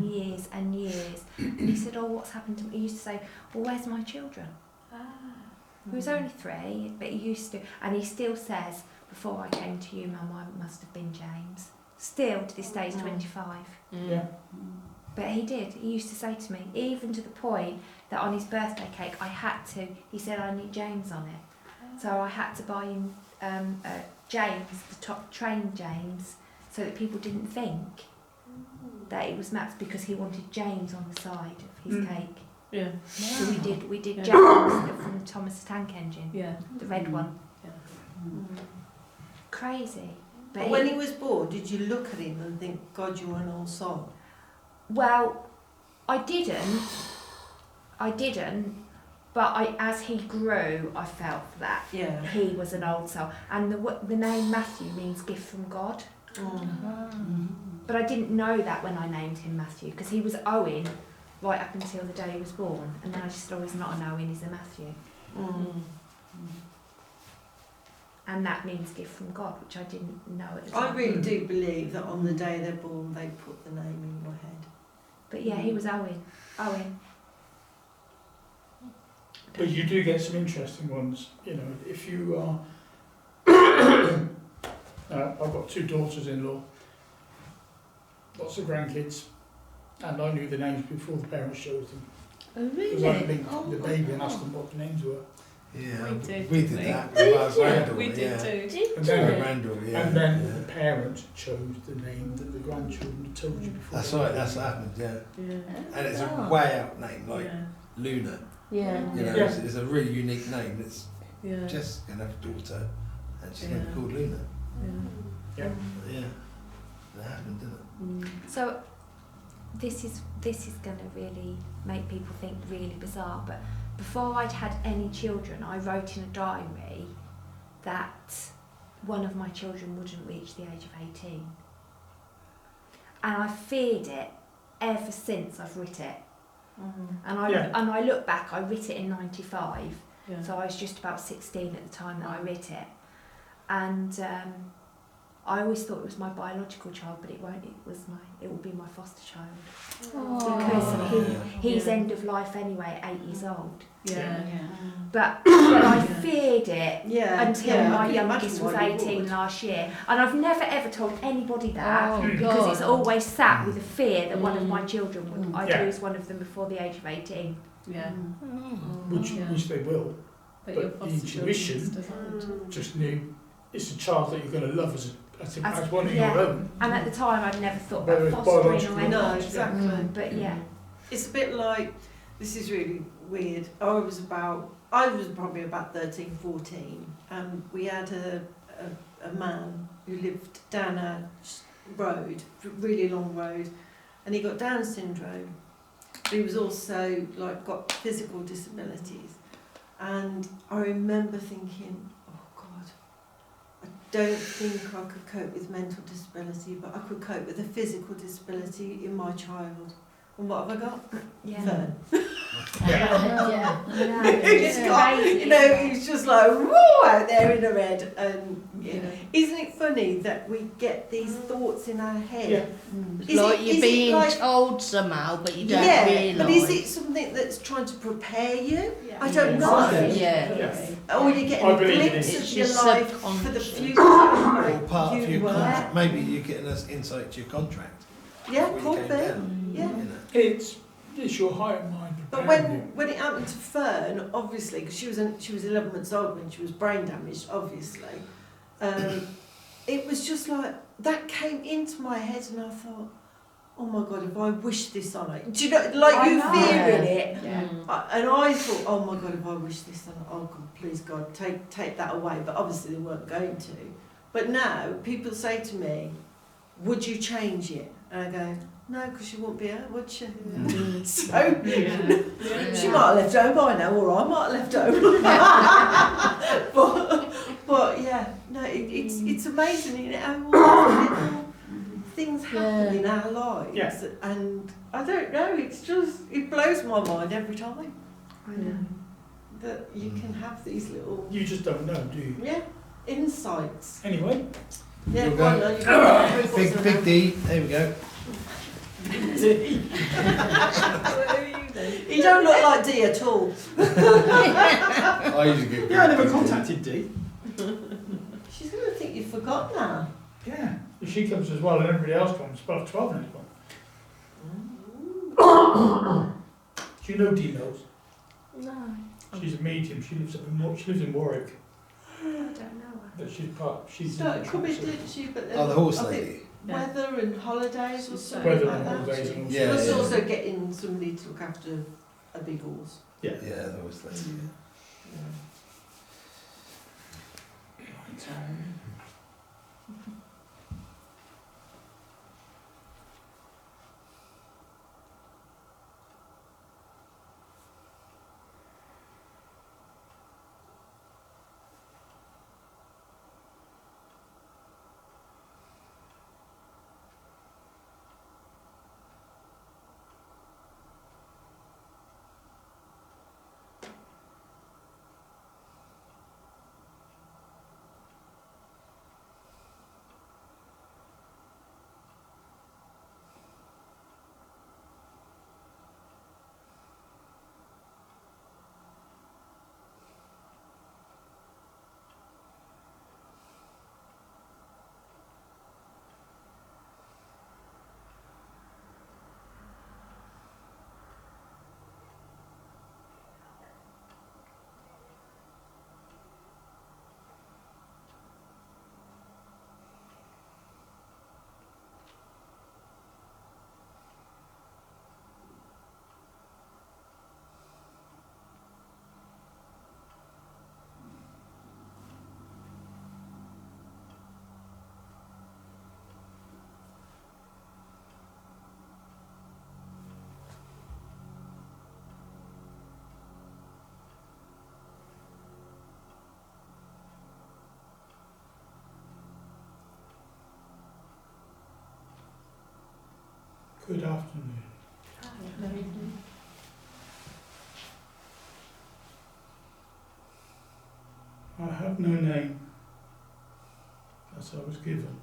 years and years. And he said, "Oh, what's happened to me?" He used to say, "Well, where's my children?" He was only 3, but he used to, and he still says, "Before I came to you, Mum, I must have been James." Still, to this day, he's 25. Yeah. But he did. He used to say to me, even to the point that on his birthday cake, he said, "I need James on it." So I had to buy him James, the top train James, so that people didn't think that it was Matt's, because he wanted James on the side of his cake. Yeah. So we did James from the Thomas the Tank Engine, the red one. Crazy. But when he was born, did you look at him and think, God, you're an old soul? Well, I didn't, but as he grew, I felt that he was an old soul. And the name Matthew means gift from God. But I didn't know that when I named him Matthew, because he was Owen right up until the day he was born, and then I just said, oh, he's not a Noah, he's a Matthew. And that means gift from God, which I didn't know at the time. I really do believe that on the day they're born, they put the name in your head. But yeah, he was Owen. But you do get some interesting ones, you know, if you are... I've got 2 daughters-in-law, lots of grandkids, and I knew the names before the parents chose them. Oh, Because I really? linked the baby and asked them what the names were. Yeah, We did, we didn't did we? that with our granddaughter. We did too. And Yeah. then, Our granddaughter, yeah. and then yeah. the parent chose the name that the grandchildren had told you before. That's right, that's what happened, yeah. Yeah. And it's a Oh. way out name, like Yeah. Luna. Yeah. You know, Yeah. it's a really unique name. It's Yeah. Jess gonna have a daughter, and she's gonna Yeah. be called Luna. Yeah. Yeah, that happened, didn't it? So this is going to really make people think really bizarre, but before I'd had any children, I wrote in a diary that one of my children wouldn't reach the age of 18. And I feared it ever since I've writ it. And I look back, I writ it in 95, Yeah. so I was just about 16 at the time that I writ it. And I always thought it was my biological child, but it won't. It will be my foster child because he's Yeah. end of life anyway, 8 years old. Yeah. But I feared it Yeah. until yeah, I my can youngest imagine was why you 18 would. last year, and I've never ever told anybody that Oh, because God. it's always sat with a fear that one of my Mm. children would. I'd Yeah. lose one of them before the age of 18. Yeah. Which, Yeah. which they will. But But your the foster intuition- children's designed. Just knew it's a child that you're going to love as one of yeah. your own. And at the time, I'd never thought Whether about it's fostering biological or or anything. No, not. exactly. But yeah. It's a bit like, this is really weird. I was probably about 13, 14, and we had a man who lived down a road, really long road, and he got Down syndrome. But he was also got physical disabilities. And I remember thinking, oh God, I don't think I could cope with mental disability, but I could cope with a physical disability in my child. And what have I got? Yeah. Fern. Yeah. He's got, he's just like, whoa, out there in the red. And isn't it funny that we get these thoughts in our head? Yeah. It's Is like it- you're is it being like- told somehow, but you don't Yeah, realise. but is it something that's trying to prepare you? Yeah. I don't Yeah. know. Yeah. Yes. Or you're getting I a believe it glimpse is. of It's your your life for the subconscious. future. Or part of You your were- contract. Maybe you're getting us insight to your contract. Yeah, before you could came be. down, Yeah. you know. It's your heart and mind But preparing you. when it happened to Fern, obviously, because she was 11 months old when she was brain damaged, obviously, it was just like, that came into my head and I thought, oh my God, if I wish this on it. Do you know, I you know. fearing it? Yeah. And I thought, oh my God, if I wish this on it, oh God, please God, take that away. But obviously they weren't going to. But now, people say to me, would you change it? And I go, no, because she wouldn't be here, would she? So, she might have left home by now, or I might have left home. but yeah, no, it's amazing, isn't it? How all these little things happen in our lives. Yeah. And I don't know, it blows my mind every time I know. that you can have these little, You just don't know, do you? yeah, insights. Anyway, Yeah, You'll go on, go. now, you go. Big D, there we go. He don't look like D at all. I usually get. yeah, I never contacted Dee. She's going to think you've forgotten her. Yeah, if she comes as well and everybody else comes, about 12 next one. Do you know Dee Mills? No, She's a medium. She lives in Warwick. I don't know her. But she's So in it could be, didn't she? But Oh, the horse I think lady. weather and holidays or something Weather like and that. holidays and all Yeah, Plus yeah. also getting somebody to look after a big horse. Yeah. Yeah, the horse lady. Good afternoon. I have no name, as I was given,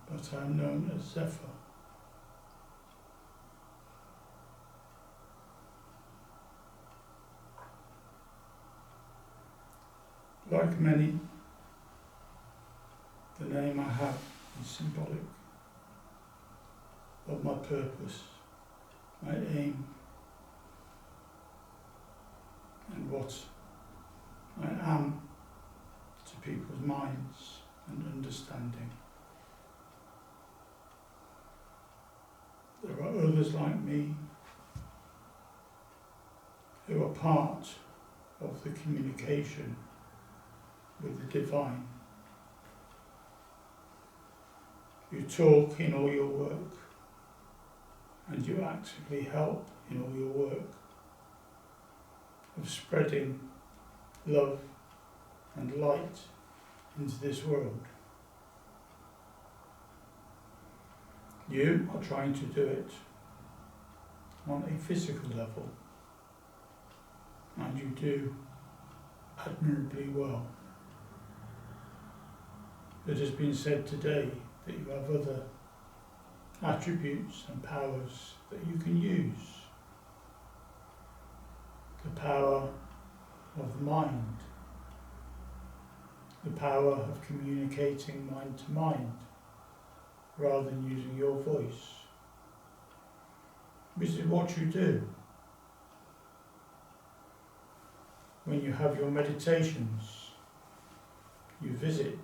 but I am known as Zephyr. Like many, the name I have is symbolic of my purpose, my aim, and what I am to people's minds and understanding. There are others like me who are part of the communication with the divine. You talk in all your work, and you actively help in all your work of spreading love and light into this world. You are trying to do it on a physical level, and you do admirably well. It has been said today that you have other attributes and powers that you can use. The power of the mind, the power of communicating mind to mind rather than using your voice. This is what you do. When you have your meditations, you visit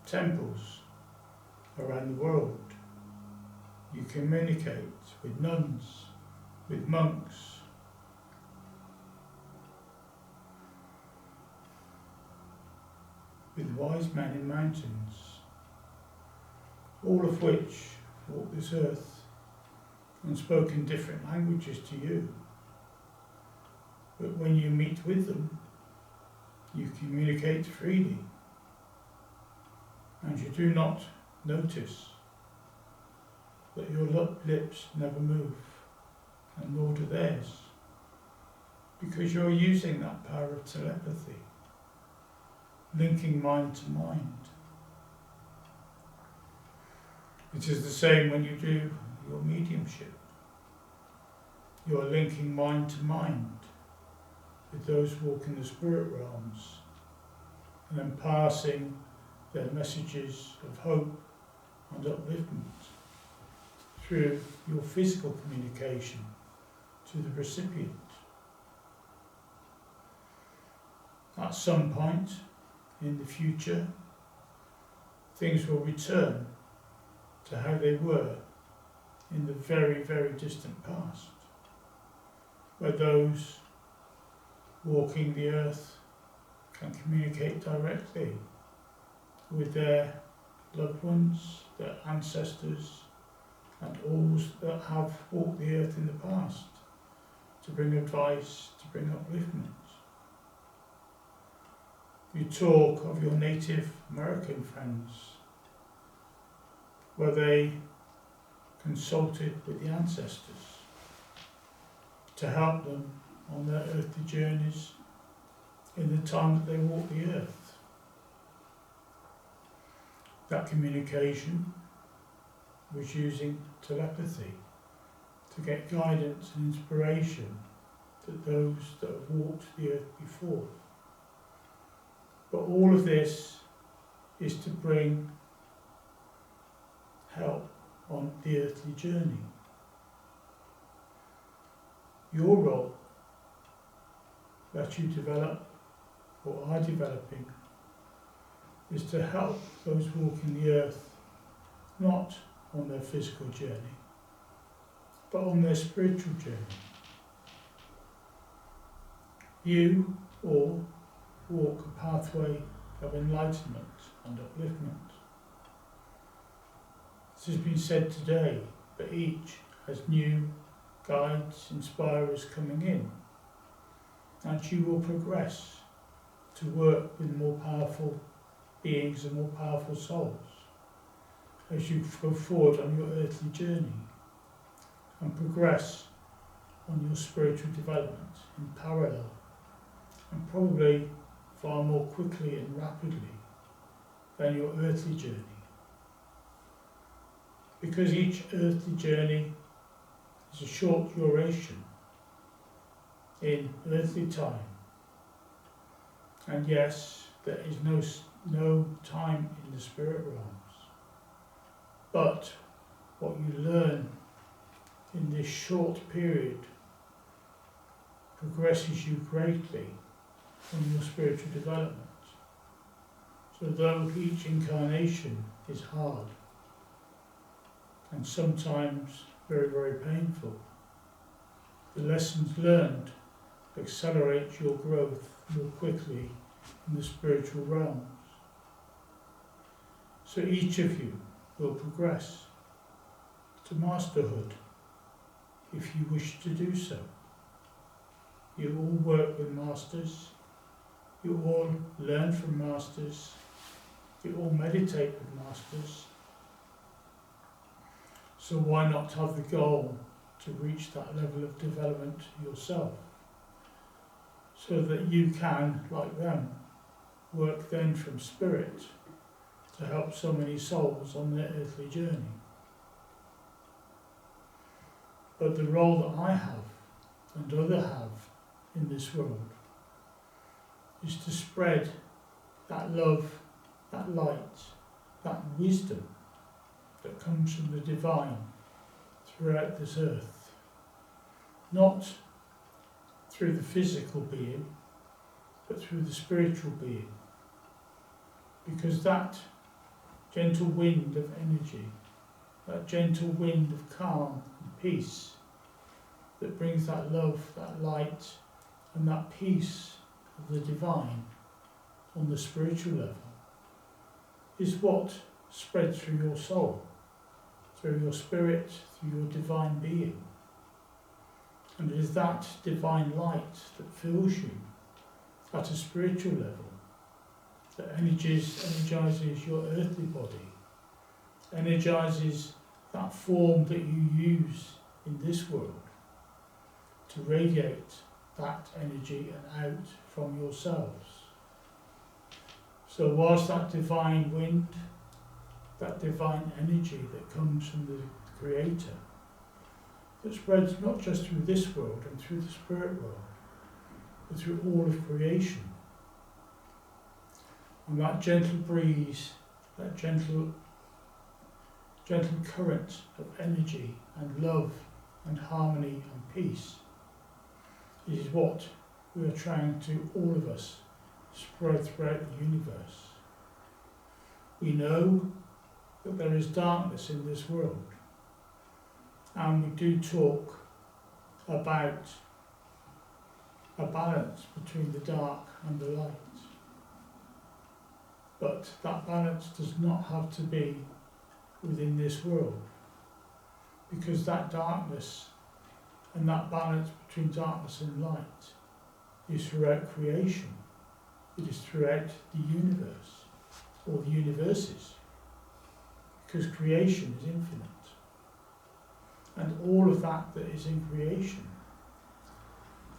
temples around the world. You communicate with nuns, with monks, with wise men in mountains, all of which walk this earth and spoke in different languages to you. But when you meet with them, you communicate freely, and you do not notice that your lips never move, and nor do theirs, because you're using that power of telepathy, linking mind to mind. It is the same when you do your mediumship. You are linking mind to mind with those walking the spirit realms, and then passing their messages of hope and upliftment through your physical communication to the recipient. At some point in the future, things will return to how they were in the very, very distant past, where those walking the earth can communicate directly with their loved ones, their ancestors, and all that have walked the earth in the past, to bring advice, to bring upliftment. You talk of your Native American friends, where they consulted with the ancestors to help them on their earthly journeys in the time that they walked the earth. That communication was using telepathy to get guidance and inspiration to those that have walked the earth before. But all of this is to bring help on the earthly journey. Your role that you develop or are developing is to help those walking the earth not on their physical journey, but on their spiritual journey. You all walk a pathway of enlightenment and upliftment. This has been said today, but each has new guides, inspirers coming in, and you will progress to work with more powerful beings and more powerful souls, as you go forward on your earthly journey and progress on your spiritual development in parallel, and probably far more quickly and rapidly than your earthly journey. Because each earthly journey is a short duration in earthly time. And yes, there is no time in the spirit realms. But what you learn in this short period progresses you greatly in your spiritual development. So though each incarnation is hard and sometimes very, very painful, the lessons learned accelerate your growth more quickly in the spiritual realms. So each of you will progress to masterhood if you wish to do so. You all work with masters, you all learn from masters, you all meditate with masters. So why not have the goal to reach that level of development yourself, so that you can, like them, work then from spirit to help so many souls on their earthly journey. But the role that I have and others have in this world is to spread that love, that light, that wisdom that comes from the divine throughout this earth. Not through the physical being, but through the spiritual being. Because that gentle wind of energy, that gentle wind of calm and peace that brings that love, that light and that peace of the divine on the spiritual level, is what spreads through your soul, through your spirit, through your divine being. And it is that divine light that fills you at a spiritual level, that energizes your earthly body, energizes that form that you use in this world to radiate that energy and out from yourselves. So whilst that divine wind, that divine energy that comes from the Creator, that spreads not just through this world and through the spirit world, but through all of creation. And that gentle breeze, that gentle current of energy and love and harmony and peace is what we are trying to, all of us, spread throughout the universe. We know that there is darkness in this world, and we do talk about a balance between the dark and the light. But that balance does not have to be within this world, because that darkness and that balance between darkness and light is throughout creation. It is throughout the universe, or the universes, because creation is infinite. And all of that is in creation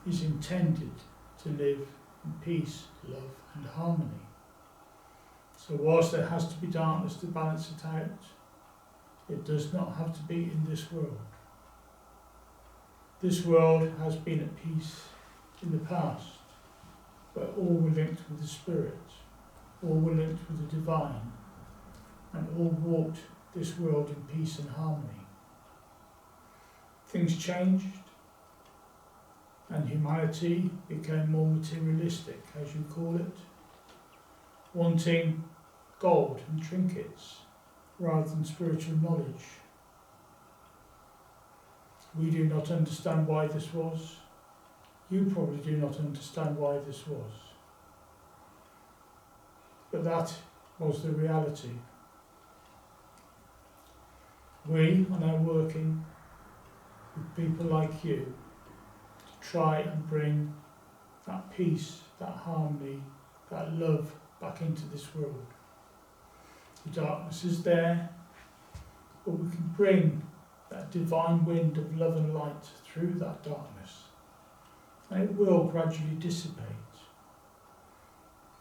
is intended to live in peace, love and harmony. So whilst there has to be darkness to balance it out, it does not have to be in this world. This world has been at peace in the past, where all were linked with the Spirit, all were linked with the divine, and all walked this world in peace and harmony. Things changed, and humanity became more materialistic, as you call it, wanting gold and trinkets rather than spiritual knowledge. We do not understand why this was. You probably do not understand why this was. But that was the reality. We are now working with people like you to try and bring that peace, that harmony, that love back into this world. The darkness is there, but we can bring that divine wind of love and light through that darkness, and it will gradually dissipate.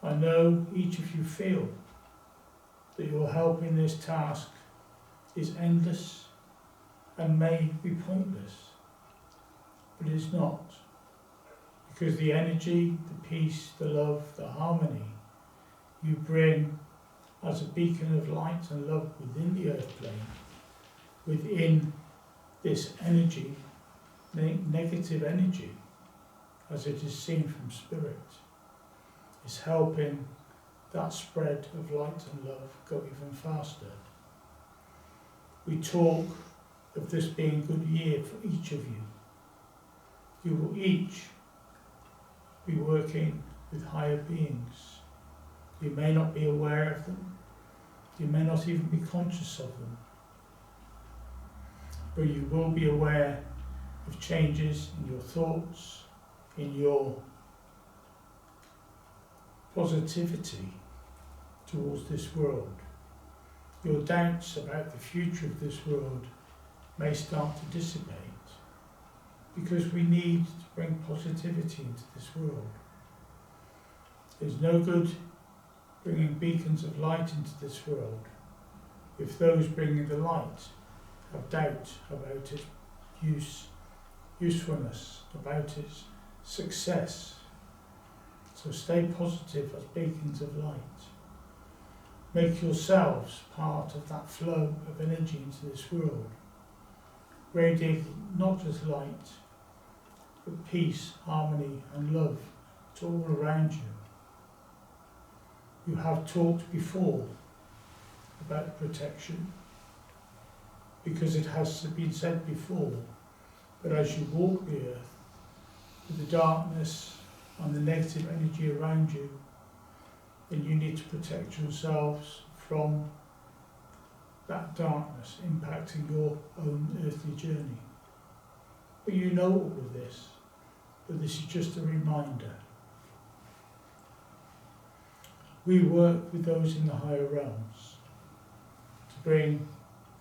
I know each of you feel that your help in this task is endless and may be pointless, but it is not, because the energy, the peace, the love, the harmony you bring as a beacon of light and love within the earth plane, within this energy, negative energy, as it is seen from spirit, is helping that spread of light and love go even faster. We talk of this being a good year for each of you. You will each be working with higher beings. You may not be aware of them. You may not even be conscious of them. But you will be aware of changes in your thoughts, in your positivity towards this world. Your doubts about the future of this world may start to dissipate, because we need to bring positivity into this world. There's no good bringing beacons of light into this world if those bringing the light have doubt about its usefulness, about its success. So stay positive as beacons of light. Make yourselves part of that flow of energy into this world, radiating not just light, but peace, harmony and love to all around you. You have talked before about protection, because it has been said before, but as you walk the earth, with the darkness and the negative energy around you, then you need to protect yourselves from that darkness impacting your own earthly journey. But you know all of this, but this is just a reminder. We work with those in the higher realms to bring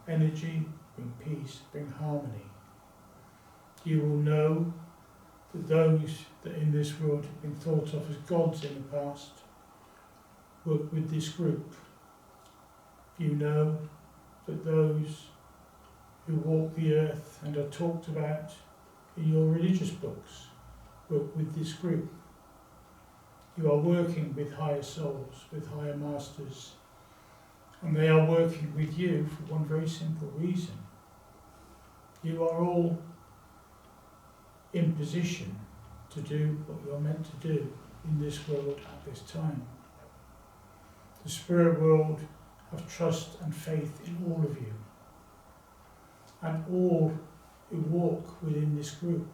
energy, bring peace, bring harmony. You will know that those that in this world have been thought of as gods in the past work with this group. You know that those who walk the earth and are talked about in your religious books work with this group. You are working with higher souls, with higher masters, and they are working with you for one very simple reason. You are all in position to do what you are meant to do in this world at this time. The spirit world have trust and faith in all of you, and all who walk within this group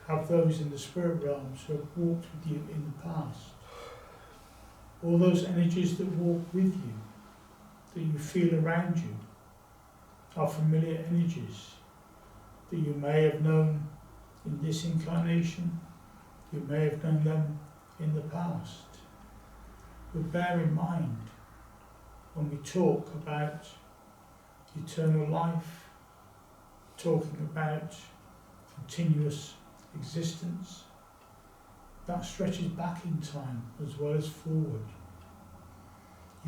have those in the spirit realms who have walked with you in the past. All those energies that walk with you, that you feel around you, are familiar energies that you may have known in this incarnation, you may have known them in the past. But bear in mind, when we talk about eternal life, talking about continuous existence, that stretches back in time as well as forward.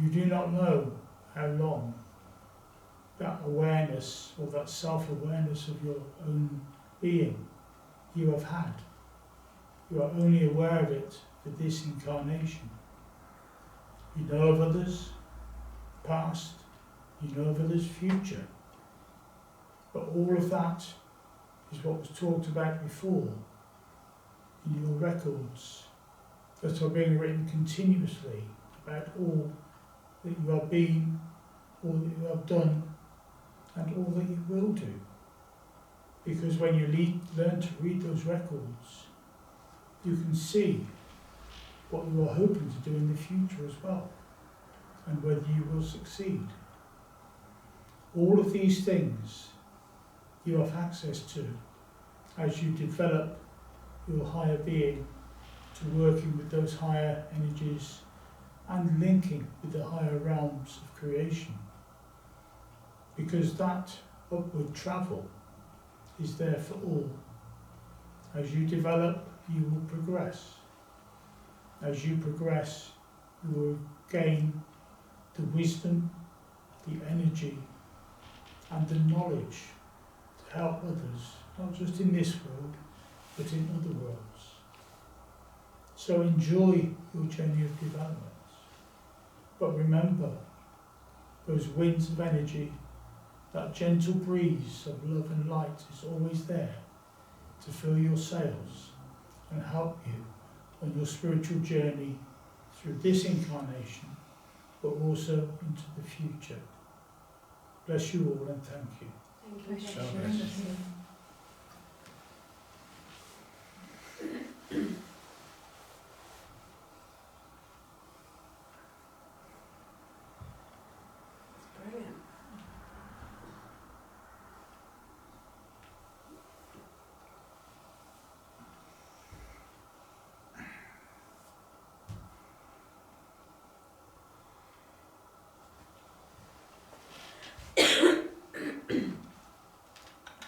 You do not know how long that awareness or that self-awareness of your own being you have had. You are only aware of it for this incarnation. You know of others past, you know of others future, but all of that is what was talked about before in your records that are being written continuously about all that you have been, all that you have done, and all that you will do. Because when you learn to read those records, you can see what you are hoping to do in the future as well, and whether you will succeed. All of these things you have access to as you develop your higher being to working with those higher energies and linking with the higher realms of creation. because that upward travel is there for all. As you develop, you will progress. As you progress, you will gain the wisdom, the energy, and the knowledge to help others, not just in this world, but in other worlds. So enjoy your journey of development. But remember, those winds of energy, that gentle breeze of love and light is always there to fill your sails and help you on your spiritual journey through this incarnation, but also into the future. Bless you all and thank you. Thank you. God bless you. Brilliant.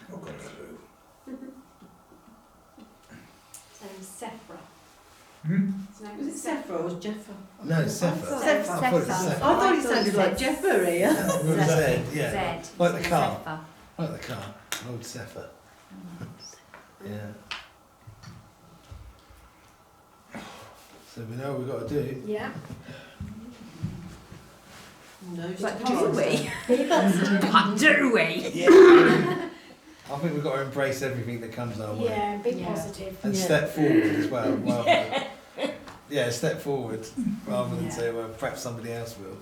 Not got a clue. His name's Sephra. Hmm? His name Was it Sephra or was Jeffa? No, it's Zephyr. Zephyr. I thought it was I Zephyr. thought he sounded like Jeffrey. With Z, yeah. Z. Like the car. Zephyr. Like the car. Old Zephyr. Yeah. So we know what we've got to do. Yeah. No, But do we? He wants to. But do we? Yeah. I think we've got to embrace everything that comes our way. Yeah, be Yeah. positive. And Yeah. step forward as well. Yeah, step forward rather than Yeah. say, well, perhaps somebody else will.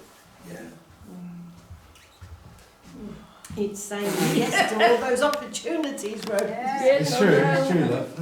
Yeah. He's saying yes to all those opportunities, Rose. It's true, look. That's